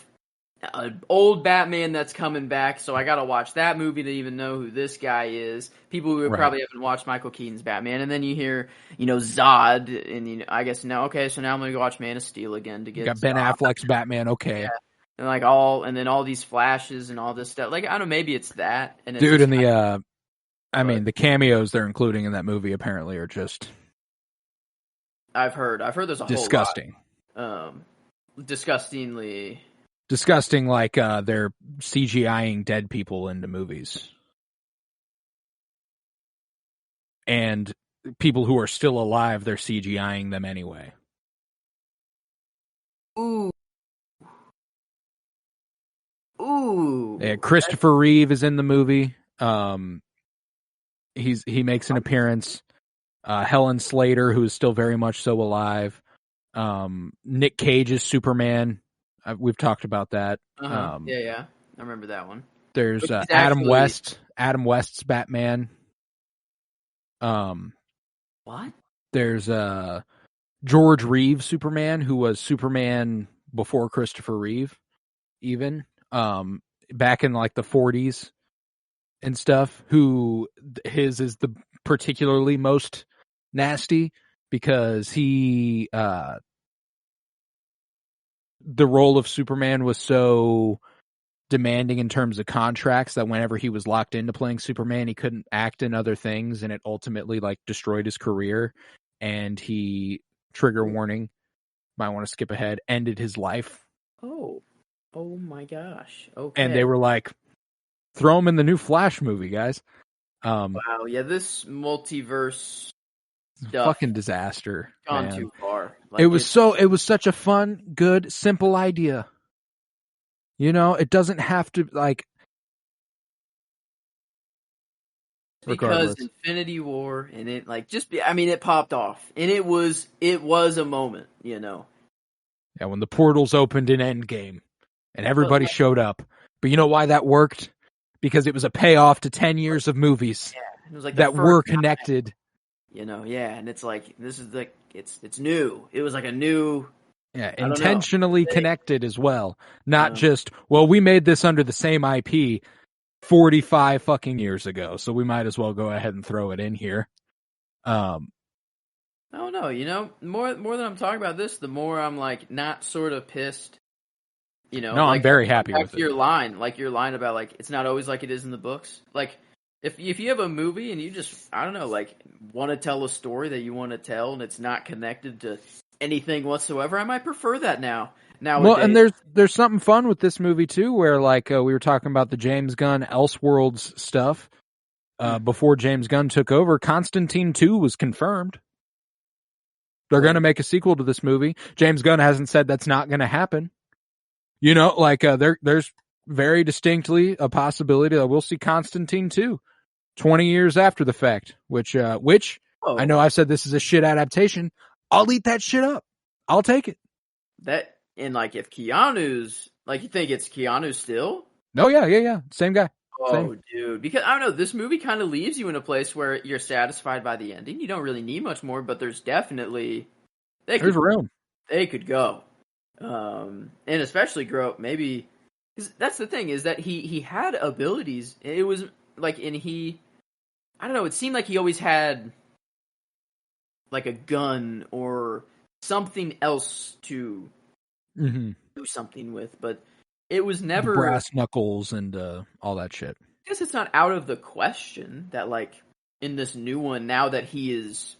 an old Batman that's coming back, so I got to watch that movie to even know who this guy is. People who probably haven't watched Michael Keaton's Batman, and then you hear, Zod, and I guess now I'm gonna go watch Man of Steel again to get. You got Ben Affleck's Batman, okay. Yeah. And and then all these flashes and all this stuff. Like I don't know, maybe it's that. And dude, and the cameos they're including in that movie apparently are just. I've heard there's a disgusting. Whole lot. Disgustingly. Disgusting, like they're CGIing dead people into movies, and people who are still alive, they're CGIing them anyway. Ooh. Yeah, Christopher Reeve is in the movie. He makes an appearance. Helen Slater, who is still very much so alive. Nick Cage's Superman. We've talked about that. Yeah, I remember that one. There's Adam West. Adam West's Batman. What? There's George Reeves Superman, who was Superman before Christopher Reeve, even back in like the 40s and stuff. Who his is the particularly most nasty because he the role of Superman was so demanding in terms of contracts that whenever he was locked into playing Superman, he couldn't act in other things, and it ultimately like destroyed his career. And he, trigger warning, might want to skip ahead, ended his life. Oh my gosh. Okay. And they were like, throw him in the new Flash movie, guys. Wow, yeah, this multiverse stuff, fucking disaster. Gone man. Too far. Like, it was such a fun, good, simple idea. It doesn't have to like. Because Infinity War and it it popped off and it was a moment, Yeah, when the portals opened in Endgame and everybody showed up. But you know why that worked? Because it was a payoff to 10 years of movies it was like that were connected. And it's like this is it's new. It was like a new. Yeah, intentionally connected as well. Not just, well, we made this under the same IP 45 fucking years ago, so we might as well go ahead and throw it in here. I don't know. More than I'm talking about this, the more I'm like not sort of pissed. No, I'm very happy with it. Your line about like it's not always like it is in the books. Like if you have a movie and you just want to tell a story that you want to tell and it's not connected to anything whatsoever, I might prefer that now. Well, and there's something fun with this movie too, where like we were talking about the James Gunn Elseworlds stuff before James Gunn took over. Constantine 2 was confirmed. They're going to make a sequel to this movie. James Gunn hasn't said that's not going to happen. There's very distinctly a possibility that we'll see Constantine 2 20 years after the fact, which I know I've said this is a shit adaptation. I'll eat that shit up. I'll take it. That, and like if Keanu's, like, you think it's Keanu still? No, yeah. Same guy. Oh, Same. dude. Because, I don't know, this movie kind of leaves you in a place where you're satisfied by the ending. You don't really need much more, but there's definitely... There's room. They could go. And especially grow, maybe... Cause that's the thing, is that he had abilities. It was, like, and he... I don't know, it seemed like he always had, like, a gun or something else to do something with, but it was never... Brass knuckles and all that shit. I guess it's not out of the question that, like, in this new one, now that he is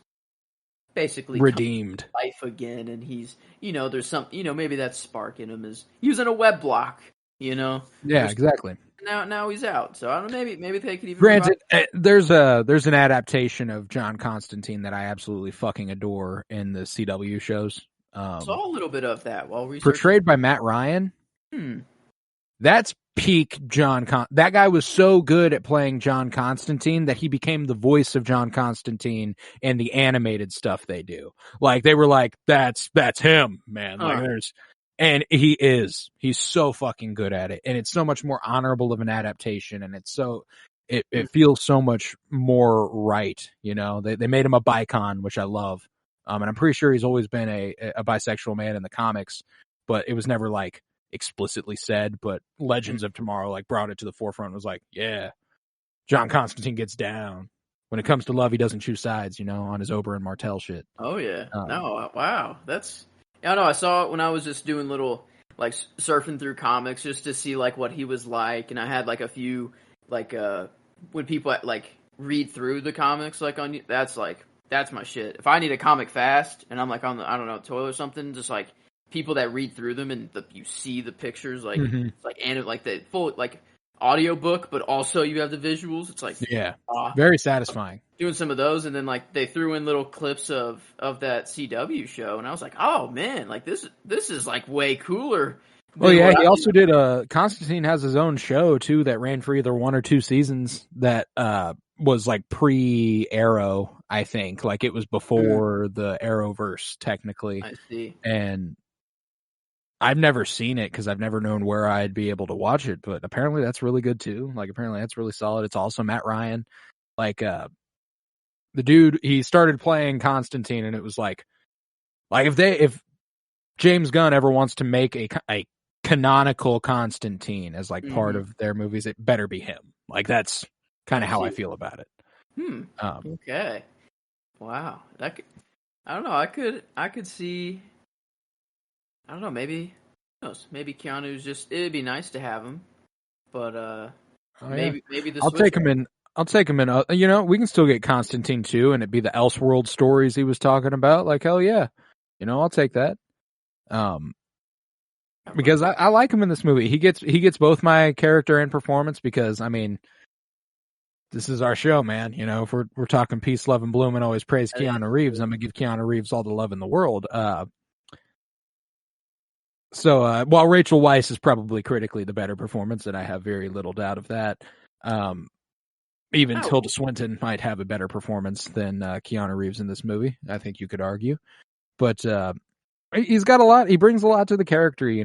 basically redeemed life again, and he's, there's some, maybe that spark in him is using a web block, Yeah, there's, exactly. Now he's out, so I don't know, maybe they could even... Granted, there's an adaptation of John Constantine that I absolutely fucking adore in the CW shows. Saw a little bit of that while researching. Portrayed by Matt Ryan. That's peak John that guy was so good at playing John Constantine that he became the voice of John Constantine in the animated stuff they do. Like, they were like, that's him, man. Like, and he's so fucking good at it. And it's so much more honorable of an adaptation. And it feels so much more right. They made him a bicon, which I love. And I'm pretty sure he's always been a bisexual man in the comics, but it was never like explicitly said, but Legends of Tomorrow like brought it to the forefront and was like, yeah, John Constantine gets down. When it comes to love, he doesn't choose sides, on his Oberyn Martell shit. Oh, yeah. No, wow. That's... I know, I saw it when I was just doing little, like, surfing through comics just to see, like, what he was like, and I had, like, a few, like, when people, like, read through the comics, like, that's my shit. If I need a comic fast, and I'm, like, on the, I don't know, toilet or something, just, like, people that read through them, and you see the pictures, like, and, like, the full, like, audio book, but also you have the visuals. It's like, very satisfying. Doing some of those, and then like they threw in little clips of that CW show, and I was like, oh man, like this is like way cooler. Well, yeah, he also did Constantine has his own show too that ran for either 1 or 2 seasons that was like pre-Arrow, I think. Like, it was before the Arrowverse technically. I see. And I've never seen it because I've never known where I'd be able to watch it, but apparently that's really good too. Like, apparently that's really solid. It's also Matt Ryan. Like, the dude, he started playing Constantine, and it was like if James Gunn ever wants to make a canonical Constantine as like part of their movies, it better be him. Like, that's kind of how I feel about it. Okay. Wow. That could, I don't know. I could see. I don't know. Maybe. Who knows? Maybe Keanu's just. It'd be nice to have him, but maybe the. I'll take him in. We can still get Constantine too, and it'd be the Elseworld stories he was talking about. Like, hell yeah, I'll take that. Because I like him in this movie. He gets both my character and performance. Because I mean, this is our show, man. If we're talking peace, love, and bloom, and always praise Keanu Reeves, I'm gonna give Keanu Reeves all the love in the world. So while Rachel Weisz is probably critically the better performance, and I have very little doubt of that. Even Tilda Swinton might have a better performance than Keanu Reeves in this movie. I think you could argue, but he's got a lot. He brings a lot to the character. You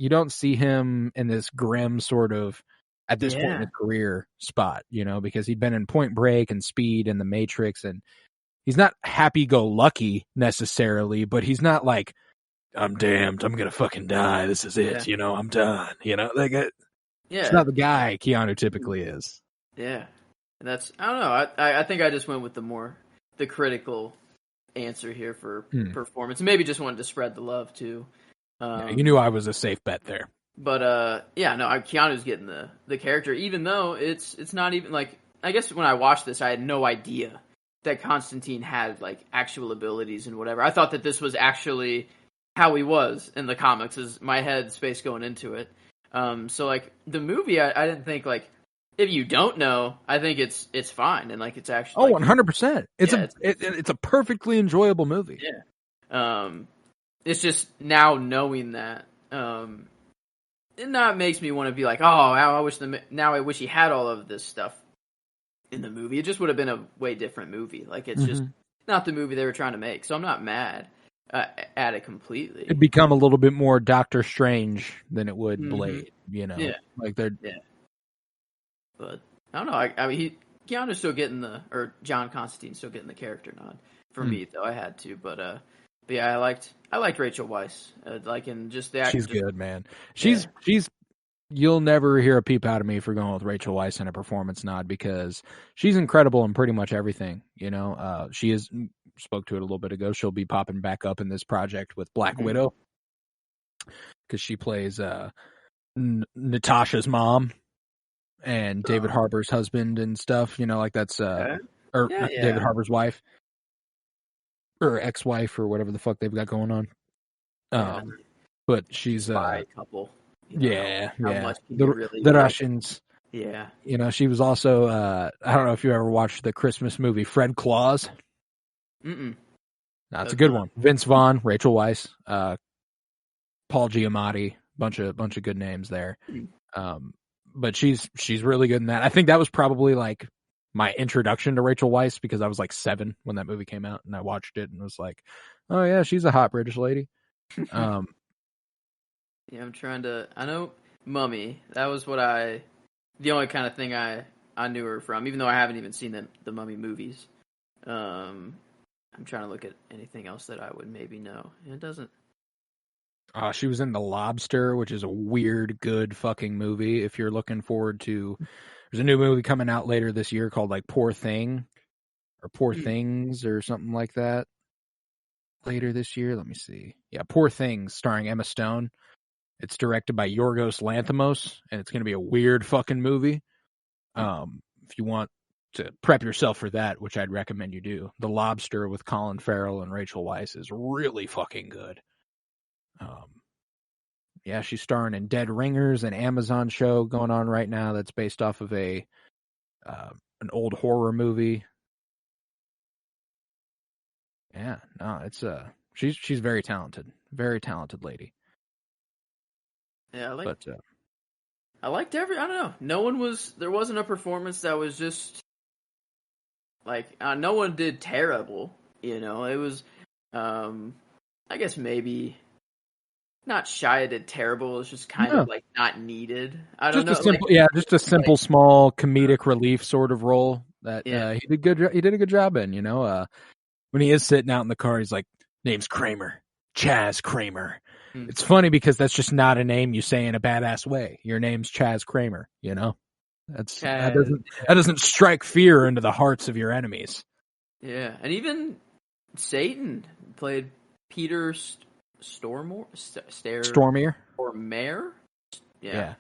don't see him in this grim sort of at this point in his career spot. Because he'd been in Point Break and Speed and The Matrix, and he's not happy-go-lucky necessarily, but he's not like, I'm damned, I'm gonna fucking die. This is it. I'm done. It's not the guy Keanu typically is. Yeah, and that's, I don't know. I think I just went with the critical answer here for performance. Maybe just wanted to spread the love too. You knew I was a safe bet there. But Keanu's getting the character, even though it's not even like, I guess when I watched this, I had no idea that Constantine had like actual abilities and whatever. I thought that this was actually how he was in the comics. Is my head space going into it. So like the movie, I didn't think like. If you don't know, I think it's fine, and like it's actually 100%. It's a perfectly enjoyable movie. Yeah. It's just now knowing that, now it makes me want to be like, oh, I wish he had all of this stuff in the movie. It just would have been a way different movie. Like, it's just not the movie they were trying to make. So I'm not mad at it completely. It'd become a little bit more Doctor Strange than it would Blade, you know? Yeah. Like, they're... Yeah. But, I don't know. I mean, Keanu's still getting John Constantine's still getting the character nod. For me, though, I had to. But yeah, I liked Rachel Weisz. And just the actor. She's good, man. She's you'll never hear a peep out of me for going with Rachel Weisz in a performance nod, because she's incredible in pretty much everything. You know, she spoke to it a little bit ago. She'll be popping back up in this project with Black Widow, because she plays Natasha's mom and David Harbour's husband and stuff. You know, like that's David Harbour's wife or ex-wife or whatever the fuck they've got going on. But she's a couple. Yeah. The Russians. Yeah. You know, she was also, I don't know if you ever watched the Christmas movie Fred Claus. No, it's a good one. Vince Vaughn, Rachel Weisz, Paul Giamatti, bunch of good names there. But she's really good in that. I think that was probably like my introduction to Rachel Weisz, because I was like 7 when that movie came out, and I watched it and was like, oh yeah, she's a hot British lady. Yeah, I know Mummy. That was the only kind of thing I knew her from, even though I haven't even seen the Mummy movies. I'm trying to look at anything else that I would maybe know. It doesn't. She was in The Lobster, which is a weird, good fucking movie. If you're looking forward to, there's a new movie coming out later this year called like Poor Thing or Poor Things or something like that. Later this year, let me see. Yeah, Poor Things, starring Emma Stone. It's directed by Yorgos Lanthimos, and it's going to be a weird fucking movie. If you want to prep yourself for that, which I'd recommend you do, The Lobster with Colin Farrell and Rachel Weisz is really fucking good. Yeah, she's starring in Dead Ringers, an Amazon show going on right now that's based off of an old horror movie. Yeah, no, it's she's very talented lady. Yeah, I liked I don't know. There wasn't a performance that was just like, no one did terrible, you know. It was, I guess maybe not Shia did terrible. It was just kind of like not needed. I don't know. Just a simple, small comedic relief sort of role that he did good. He did a good job in, you know. When he is sitting out in the car, he's like, name's Kramer, Chaz Kramer. It's funny because that's just not a name you say in a badass way. Your name's Chaz Kramer, you know? That doesn't strike fear into the hearts of your enemies. Yeah, and even Satan played Peter Stormare. Yeah.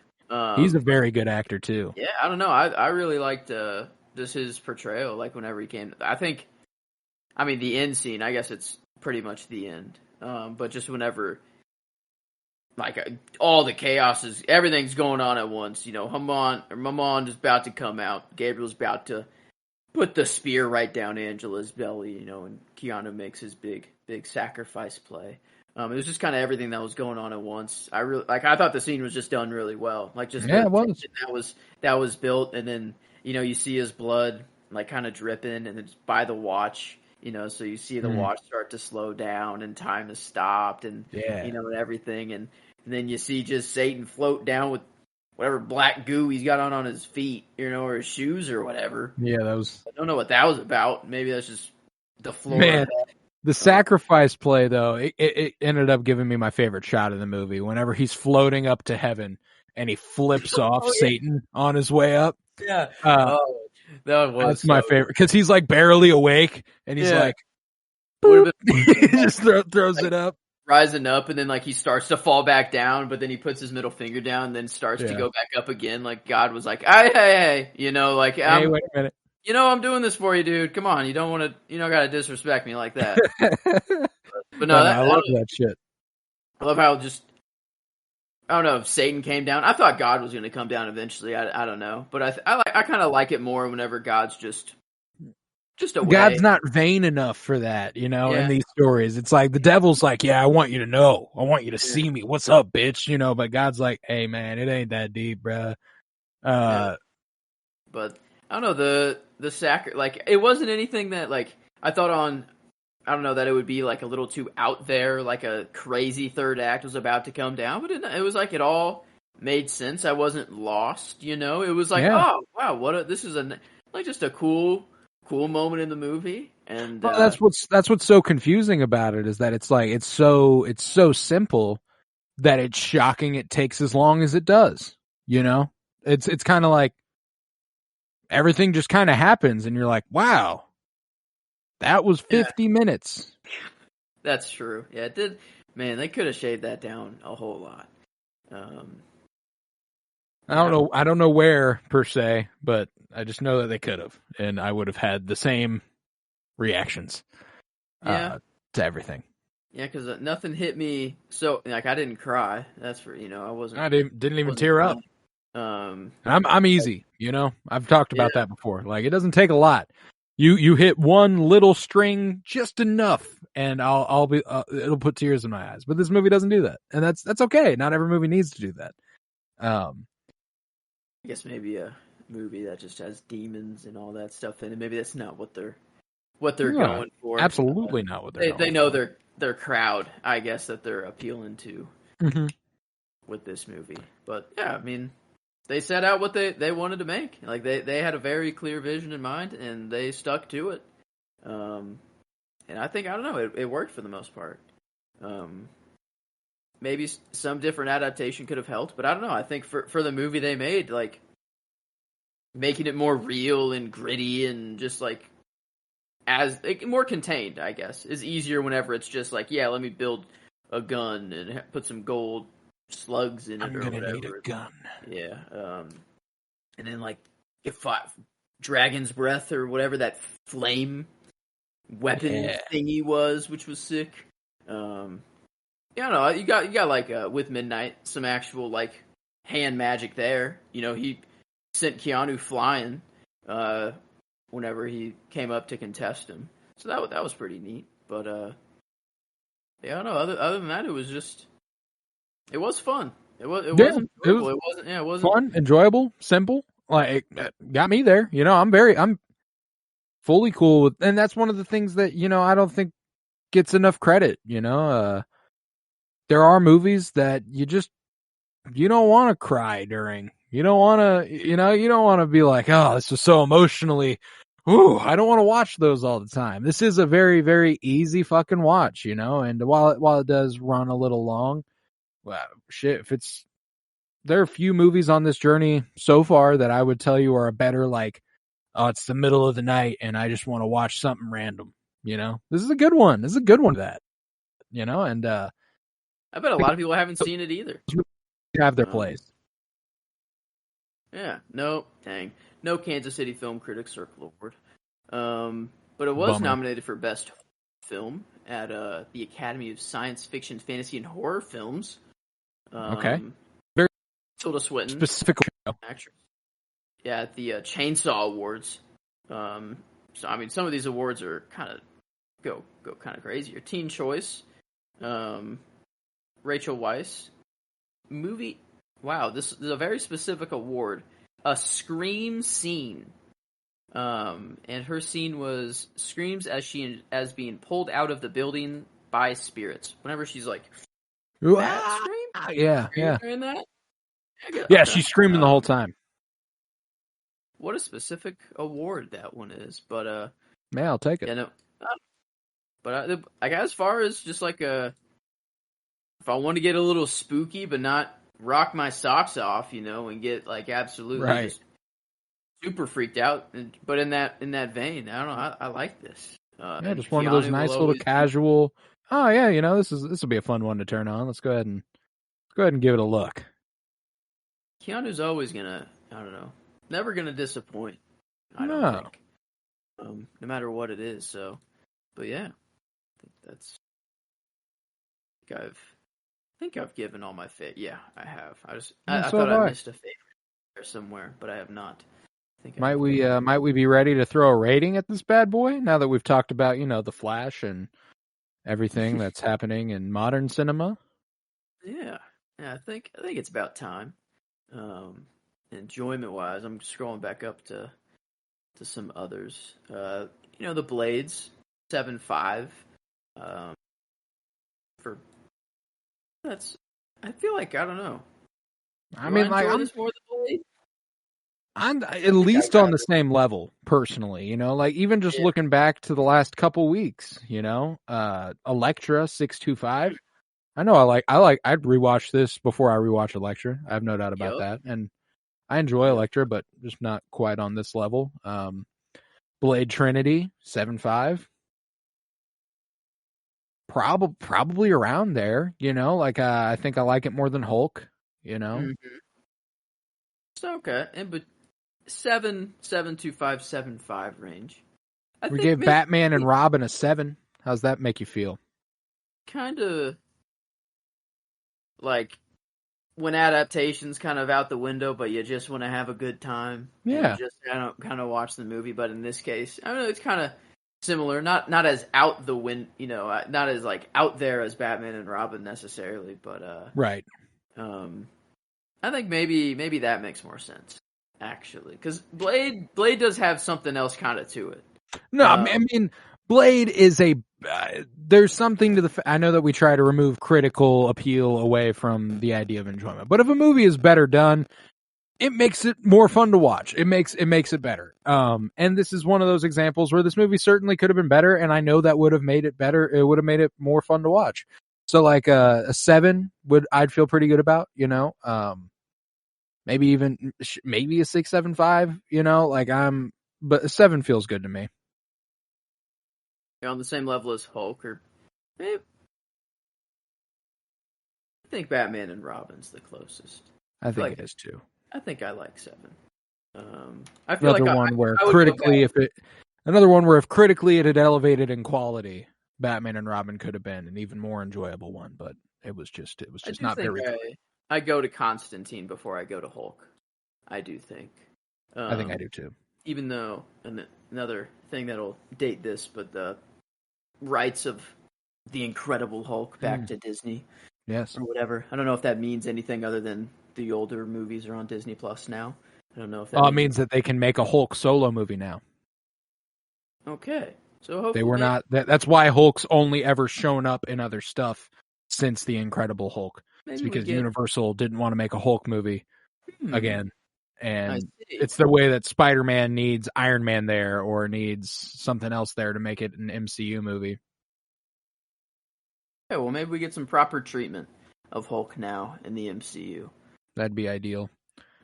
He's a very good actor too. Yeah, I don't know. I really liked just his portrayal, like whenever he came. I mean, the end scene, I guess it's pretty much the end. But just whenever, like, all the chaos everything's going on at once. You know, Mammon is about to come out. Gabriel's about to put the spear right down Angela's belly, you know, and Keanu makes his big sacrifice play. It was just kind of everything that was going on at once. I thought the scene was just done really well. Like, just it was. That was built, and then, you know, you see his blood like kind of dripping, and it's by the watch. You know, so you see the watch start to slow down and time has stopped and, you know, and everything. And then you see just Satan float down with whatever black goo he's got on his feet, you know, or his shoes or whatever. Yeah, I don't know what that was about. Maybe that's just the floor. Man, the sacrifice play, though, it ended up giving me my favorite shot of the movie. Whenever he's floating up to heaven and he flips off Satan on his way up. Yeah. That's my favorite, because he's like barely awake and he's like, he just throws it up, rising up, and then like he starts to fall back down, but then he puts his middle finger down and then starts to go back up again. Like God was like, hey, you know, like, hey, wait a minute, you know, I'm doing this for you, dude. Come on, you don't gotta disrespect me like that. But no, I love that shit. I love how just, I don't know if Satan came down. I thought God was going to come down eventually. I don't know, but I kind of like it more whenever God's just just a God's way. not vain enough for that, in Yeah. these stories. It's like the devil's like, yeah, I want you to know. I want you to Yeah. see me. What's up, bitch? But God's like, hey, man, it ain't that deep, bruh. Yeah. But I don't know, like it wasn't anything that like I thought on I don't know that it would be like a little too out there, like a crazy third act was about to come down, but it was like it all made sense. I wasn't lost, It was like, Yeah. oh wow, this is like just a cool moment in the movie, and Well, that's what's so confusing about it is that it's like it's so simple that it's shocking it takes as long as it does. It's kind of like everything just kind of happens, and you're like, wow, that was yeah, 50 minutes. that's true. Yeah, it did. Man, they could have shaved that down a whole lot. I don't know where per se, but I just know that they could have, and I would have had the same reactions Yeah, to everything. yeah, because nothing hit me so like I didn't cry. That's for I I didn't even wasn't tear up. crying. Um, I'm easy, I've talked yeah, about that before. Like it doesn't take a lot. You hit one little string just enough, and I'll be it'll put tears in my eyes. But this movie doesn't do that, and that's okay. Not every movie needs to do that. I guess maybe a movie that just has demons and all that stuff in it. Maybe that's not what they're No, going for. absolutely not what they're They going know for. their crowd, I guess, that they're appealing to Mm-hmm. with this movie. But yeah, I mean, they set out what they wanted to make. Like they had a very clear vision in mind, and they stuck to it. And I think I don't know, it worked for the most part. Maybe some different adaptation could have helped, but I don't know. I think for the movie they made, like making it more real and gritty and just like as like, more contained, I guess, is easier whenever it's just like, yeah, let me build a gun and put some gold slugs in it I'm or gonna need a whatever. gun. Yeah, and then like if dragon's breath or whatever that flame weapon thingy was, which was sick. Yeah, no, you got like with Midnight some actual like hand magic there. He sent Keanu flying whenever he came up to contest him, so that was pretty neat. But yeah, I don't know. Other than that, it was fun. It was It was enjoyable. It wasn't yeah, it wasn't fun, enjoyable, simple. Like it got me there. I'm fully cool with, and that's one of the things that I don't think gets enough credit. There are movies that you don't want to cry during. You don't want to, you don't want to be like, oh, this is so emotionally. Ooh, I don't want to watch those all the time. This is a very, very easy fucking watch, And while it does run a little long, well, shit, there are a few movies on this journey so far that I would tell you are a better like, oh, it's the middle of the night and I just want to watch something random. This is a good one. This is a good one. That and I bet a lot of people haven't seen it either. have their Um, place. yeah, no Kansas City Film Critics Circle Award. But it was Bummer. nominated for Best Film at the Academy of Science Fiction, Fantasy, and Horror Films. Okay. Very Tilda Swinton, specific actress. Yeah, at the Chainsaw Awards. So I mean, some of these awards are kind of go kind of crazy. Your Teen Choice, Rachel Weisz, movie. Wow, this is a very specific award. A scream scene. And her scene was screams as being pulled out of the building by spirits. Whenever she's like, that scream? Yeah, yeah. During that? Yeah, Okay. she's screaming the whole time. What a specific award that one is. But, Yeah, I'll take it. yeah, no. But I guess as far as just like if I want to get a little spooky but not rock my socks off, and get like absolutely just super freaked out. But in that vein, I don't know. I like this. Yeah, just one of those nice little casual. Oh yeah, this will be a fun one to turn on. Let's go ahead and give it a look. Keanu's always gonna, I don't know, never gonna disappoint. I don't think, no matter what it is. So, but yeah, I think I think I've given all my fit. Yeah, I have. I thought I missed a favorite there somewhere, but I have not. I think Might we be ready to throw a rating at this bad boy now that we've talked about, the Flash and everything that's happening in modern cinema? yeah, I think it's about time. Enjoyment wise, I'm scrolling back up to some others. The Blades 7.5. For that's I feel like I don't know. I Do I mean, like enjoy this more than Blade? I'm I at think least I'd on the rather. same level personally, like even just Yeah. looking back to the last couple weeks, Elektra 625. I know I'd rewatch this before I rewatch Elektra. I have no doubt about Yep. that. And I enjoy Yep. Elektra, but just not quite on this level. Blade Trinity 7.5. Probably around there, I think I like it more than Hulk, Mm-hmm. So okay, but 7.25, 7.5 range. I We think gave maybe Batman and Robin a 7. How's that make you feel? kind of like when adaptation's kind of out the window, but you just want to have a good time and Yeah, just kind of watch the movie. But in this case, I don't know, it's kind of similar. Not as out the win, not as like out there as Batman and Robin necessarily, but right. um, I think maybe that makes more sense actually, because Blade does have something else kind of to it. No, I mean, Blade is there's something to I know that we try to remove critical appeal away from the idea of enjoyment, but if a movie is better done, it makes it more fun to watch. It makes it better. And this is one of those examples where this movie certainly could have been better, and I know that would have made it better. It would have made it more fun to watch. So like a 7 I'd feel pretty good about, maybe even maybe a 6.75, but a 7 feels good to me. You're on the same level as Hulk, or maybe, I think Batman and Robin's the closest. I feel think like it is too. I think I like 7. I feel Another like one where I would go back. another one where if critically it had elevated in quality, Batman and Robin could have been an even more enjoyable one, but it was just I do not think very good. I go to Constantine before I go to Hulk. I do think. I think I do too. Even though another thing that'll date this, but the rights of the Incredible Hulk back to Disney Yes. or whatever. I don't know if that means anything other than the older movies are on Disney Plus now. I don't know if that It means means that they can make a Hulk solo movie now. okay. So They were hopefully, not. That's why Hulk's only ever shown up in other stuff since the Incredible Hulk. It's maybe we because get. Universal didn't want to make a Hulk movie again, I and see. it's the way that Spider-Man needs Iron Man there or needs something else there to make it an MCU movie. Okay, well, maybe we get some proper treatment of Hulk now in the MCU. That'd be ideal.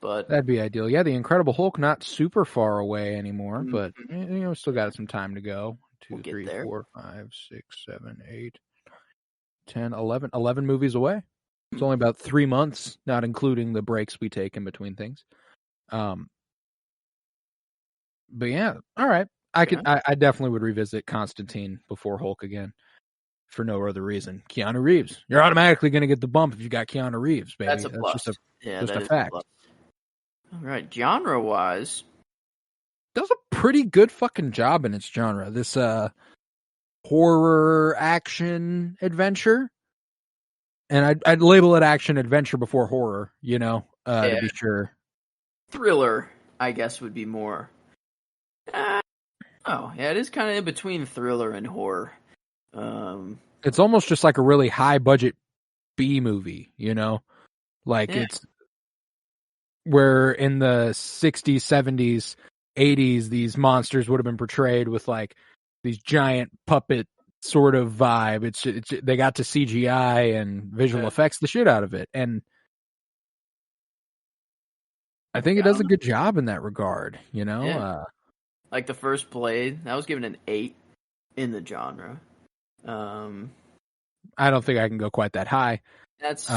But That'd be ideal. Yeah, the Incredible Hulk not super far away anymore, but still got some time to go. we'll 2, get 3, there. 4, 5, 6, 7, 8, 10, 11, 11 movies away. It's only about 3 months, not including the breaks we take in between things. But yeah, all right. I definitely would revisit Constantine before Hulk again for no other reason. Keanu Reeves. You're automatically going to get the bump if you got Keanu Reeves, baby. That's a plus. Yeah, just that a is a fact. plus. All right, genre-wise, Does a pretty good fucking job in its genre. This horror action adventure, and I'd label it action adventure before horror, to be sure. thriller, I guess, would be more. Oh, yeah, it is kind of in between thriller and horror. It's almost just like a really high budget B movie, like Yeah. it's where in the 60s, 70s, 80s these monsters would have been portrayed with like these giant puppet sort of vibe. It's they got to CGI and visual effects the shit out of it, and I think it I does don't a know. good job in that regard. Yeah. Like the first Blade, that was given an 8 in the genre. I don't think I can go quite that high. That's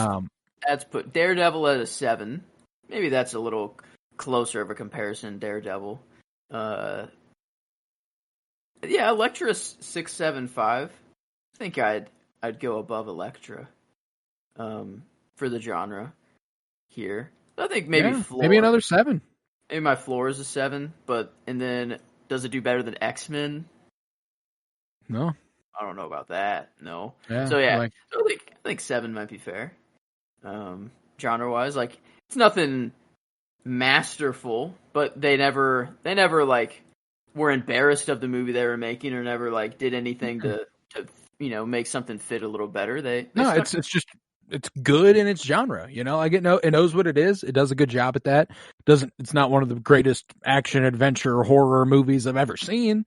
put Daredevil at a 7. Maybe that's a little closer of a comparison. Daredevil. Yeah, Elektra 6.75. I think I'd go above Elektra. For the genre here. I think maybe floor. maybe another 7. maybe my floor is a 7, and then does it do better than X-Men? No. I don't know about that. No. Yeah. So yeah, Like, so I think 7 might be fair. Genre wise, like it's nothing masterful, but they never like were embarrassed of the movie they were making, or never like did anything to make something fit a little better. They no, stuck. it's good in its genre. Like it knows what it is. It does a good job at that. It's not one of the greatest action adventure horror movies I've ever seen,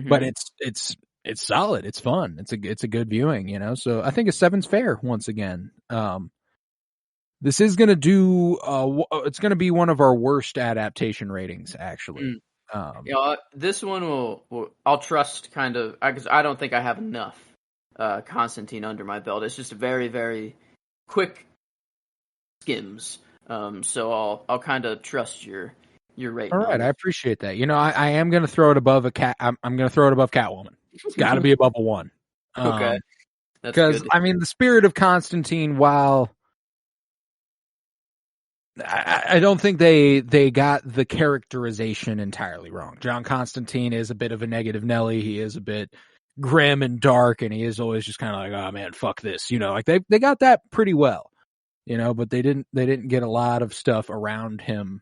but it's solid. It's fun. It's a good viewing. So I think a 7's fair once again. This is going to do, it's going to be one of our worst adaptation ratings, actually. This one I'll trust kind of, because I don't think I have enough Constantine under my belt. It's just a very, very quick skims. So I'll kind of trust your rating. All right, I appreciate that. I am going to throw it above I'm going to throw it above Catwoman. It's got to be above a 1. Okay. That's because, good. I mean, the spirit of Constantine, while I don't think they got the characterization entirely wrong. John Constantine is a bit of a negative Nelly. He is a bit grim and dark, and he is always just kind of like, oh man, fuck this. Like they got that pretty well. But they didn't get a lot of stuff around him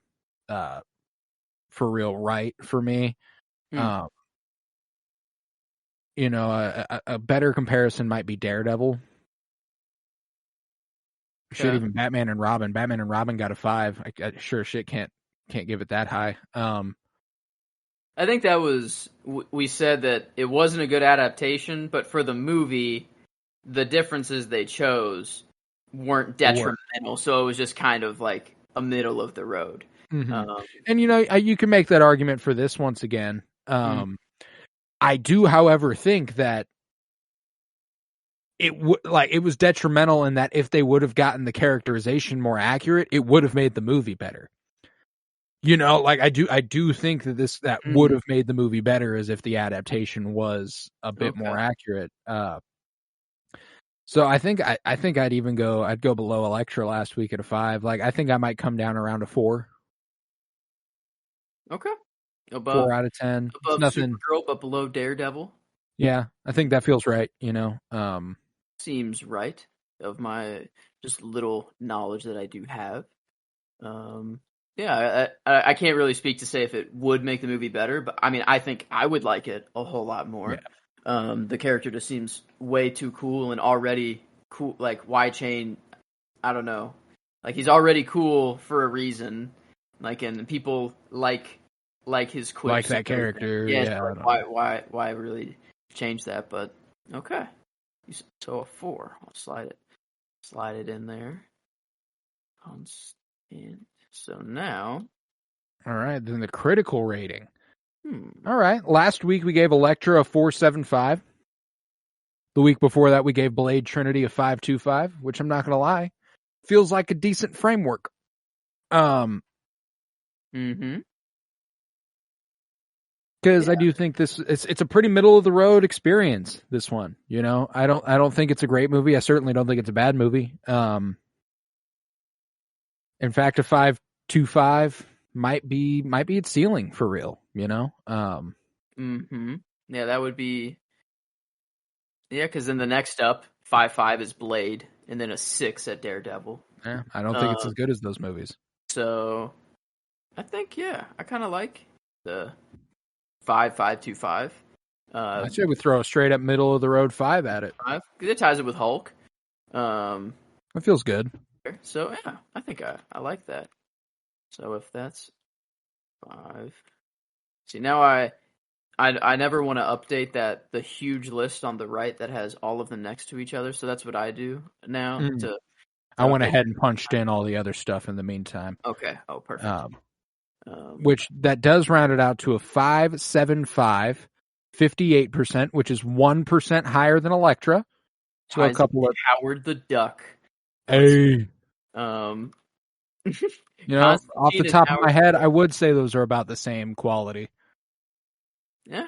for real right for me. A better comparison might be Daredevil. Shit, even Batman and Robin. Batman and Robin got a 5. I sure shit can't give it that high. I think that was, we said that it wasn't a good adaptation, but for the movie, the differences they chose weren't detrimental. So it was just kind of like a middle of the road. Mm-hmm. And you can make that argument for this once again. I do, however, think that it was detrimental in that if they would have gotten the characterization more accurate, it would have made the movie better. I do think that would have made the movie better as if the adaptation was a bit more accurate. So I think I'd go below Elektra last week at a 5. I think I might come down around a 4. Okay. 4 out of 10. Above nothing. Supergirl, but below Daredevil. Yeah, I think that feels right. Seems right of my just little knowledge that I do have. I can't really speak to say if it would make the movie better, but I mean, I think I would like it a whole lot more. Yeah. The character just seems way too cool and already cool. Like Y-Chain, I don't know. Like he's already cool for a reason. And people like his quips. Like that character. Yeah. Why really change that? But okay. So a 4. I'll slide it in there. Constant. So now. All right, then the critical rating. All right, last week we gave Elektra a 4.75. The week before that we gave Blade Trinity a 5.25, which I'm not going to lie, feels like a decent framework. Because I do think it's a pretty middle of the road experience. This one, I don't think it's a great movie. I certainly don't think it's a bad movie. In fact, a 5.25 might be its ceiling for real. Yeah, that would be. Yeah, because then the next up 5.5 is Blade, and then a 6 at Daredevil. Yeah, I don't think it's as good as those movies. So, I think I kind of like the 5.25. I say we throw a straight up middle of the road 5 at it. 5. It ties it with Hulk. It feels good. So yeah, I think I like that. So if that's 5, see now I never want to update the huge list on the right that has all of them next to each other. So that's what I do now. I went ahead and punched in all the other stuff in the meantime. Okay. Oh, perfect. Which that does round it out to a 5.75, 58%, which is 1% higher than Elektra. So a couple of Howard the Duck. Hey. Off the top of my head, I would say those are about the same quality. Yeah,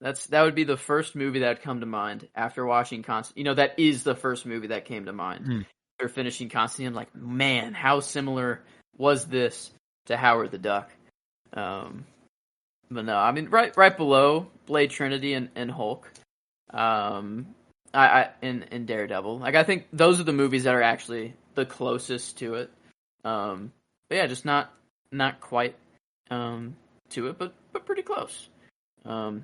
that would be the first movie that would come to mind after watching Constantine. That is the first movie that came to mind. After finishing Constantine, I'm like, man, how similar was this to Howard the Duck? But no, I mean right below Blade Trinity and Hulk. I in Daredevil. Like I think those are the movies that are actually the closest to it. But yeah, just not quite to it, but pretty close. Middle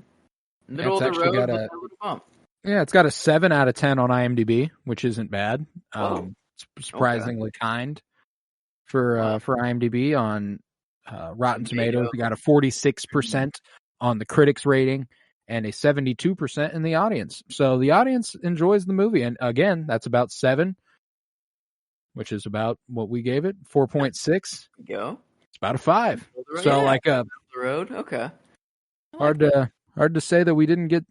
It's of the actually road got with a a little bump. it's got a 7 out of 10 on IMDb, which isn't bad. Whoa. Surprisingly kind Wow. for IMDb. On Rotten Tomatoes, Tomato. we got a 46% on the critics rating and a 72% in the audience. So the audience enjoys the movie, and again, that's about 7, which is about what we gave it, 4.6. Go. It's about a 5. So Yeah, like the road. Okay. I like hard that. say that we didn't get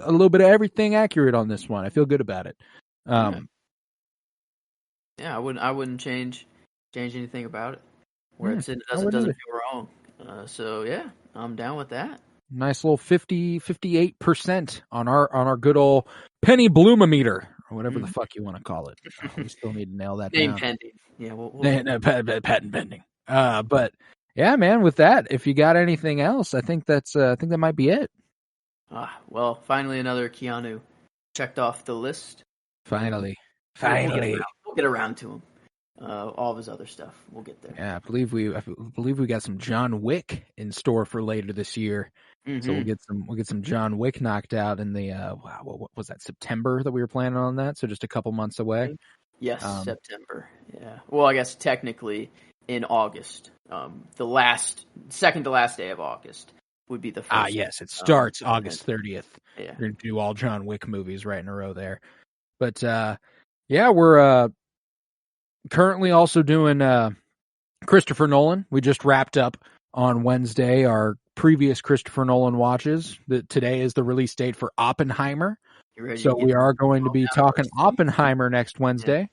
a little bit of everything accurate on this one. I feel good about it. Yeah, I wouldn't change anything about it. Where it's in, it I doesn't wouldn't either. feel wrong. So yeah, I'm down with that. Nice little 58% on our good old penny bloomometer, or whatever the fuck you want to call it. We still need to nail that Name down. pending. Yeah, we'll Patent pending. But yeah, man, with that, if you got anything else, I think that might be it. well, finally another Keanu checked off the list. Finally. We'll get around to him. All of his other stuff, we'll get there. Yeah, I believe we got some John Wick in store for later this year. Mm-hmm. So we'll get some John Wick knocked out in the what was that, September that we were planning on that? So just a couple months away. Yes, September. Yeah. Well, I guess technically in August. The second to last day of August would be the first. Yes, it starts August 30th. Yeah. We're gonna do all John Wick movies right in a row there. But yeah, we're currently also doing Christopher Nolan. We just wrapped up on Wednesday our previous Christopher Nolan watches. Today is the release date for Oppenheimer. So we are going to be talking Oppenheimer next Wednesday. Yeah.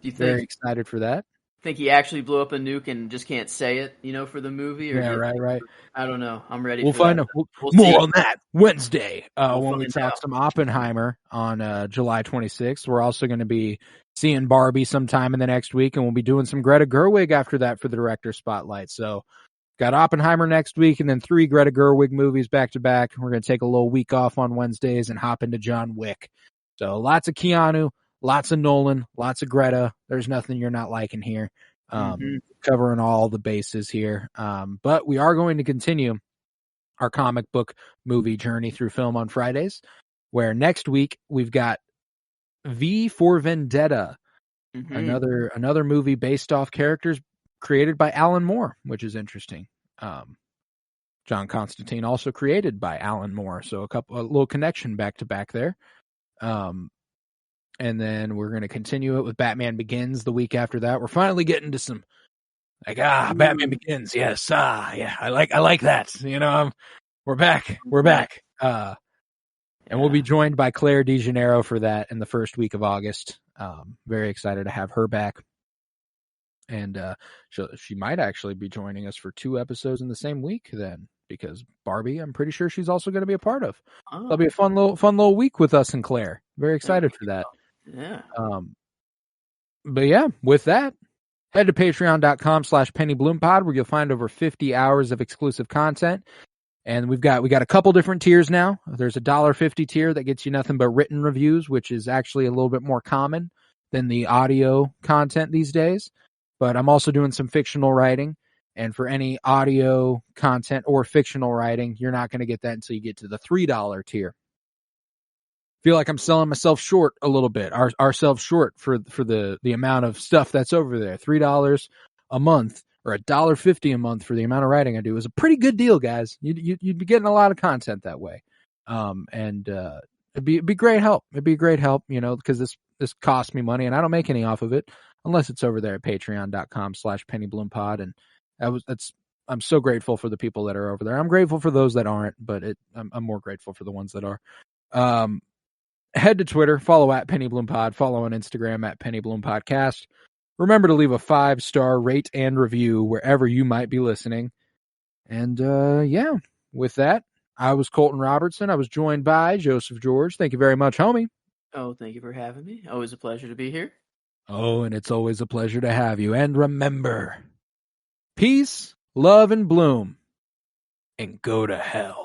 Do you think, very excited for that. Think he actually blew up a nuke and just can't say it, for the movie? Or yeah, right. I don't know. I'm ready. We'll for find that. out. We'll more see. on that Wednesday when we find talk out. some Oppenheimer on July 26th. We're also going to be seeing Barbie sometime in the next week, and we'll be doing some Greta Gerwig after that for the director spotlight. So got Oppenheimer next week, and then 3 Greta Gerwig movies back to back. We're going to take a little week off on Wednesdays and hop into John Wick. So lots of Keanu, lots of Nolan, lots of Greta. There's nothing you're not liking here. Covering all the bases here. But we are going to continue our comic book movie journey through film on Fridays, where next week we've got V for Vendetta, another movie based off characters created by Alan Moore, which is interesting. John Constantine also created by Alan Moore, so a little connection back to back there. And then we're going to continue it with Batman Begins the week after that. We're finally getting to some Batman Begins. Yes. Yeah. I like that. We're back. And we'll be joined by Claire DeGeneiro for that in the first week of August. Very excited to have her back. And she might actually be joining us for 2 episodes in the same week then, because Barbie, I'm pretty sure she's also going to be a part of. That'll be a fun little week with us and Claire. Very excited for that. Yeah. But yeah, with that, head to patreon.com/pennybloom-pod, where you'll find over 50 hours of exclusive content. And we got a couple different tiers now. There's a $1.50 tier that gets you nothing but written reviews, which is actually a little bit more common than the audio content these days. But I'm also doing some fictional writing. And for any audio content or fictional writing, you're not going to get that until you get to the $3 tier. Feel like I'm selling myself short a little bit, ourselves short for the amount of stuff that's over there. $3 a month or $1.50 a month for the amount of writing I do is a pretty good deal, guys. You'd be getting a lot of content that way. And it'd be great help. It'd be a great help, because this costs me money and I don't make any off of it unless it's over there at patreon.com/pennybloom-pod. And I'm so grateful for the people that are over there. I'm grateful for those that aren't, but I'm more grateful for the ones that are. Head to Twitter, follow at PennyBloomPod, follow on Instagram at PennyBloomPodcast. Remember to leave a 5-star rate and review wherever you might be listening. And yeah, with that, I was Colton Robertson. I was joined by Joseph George. Thank you very much, homie. Oh, thank you for having me. Always a pleasure to be here. Oh, and it's always a pleasure to have you. And remember, peace, love and bloom, and go to hell.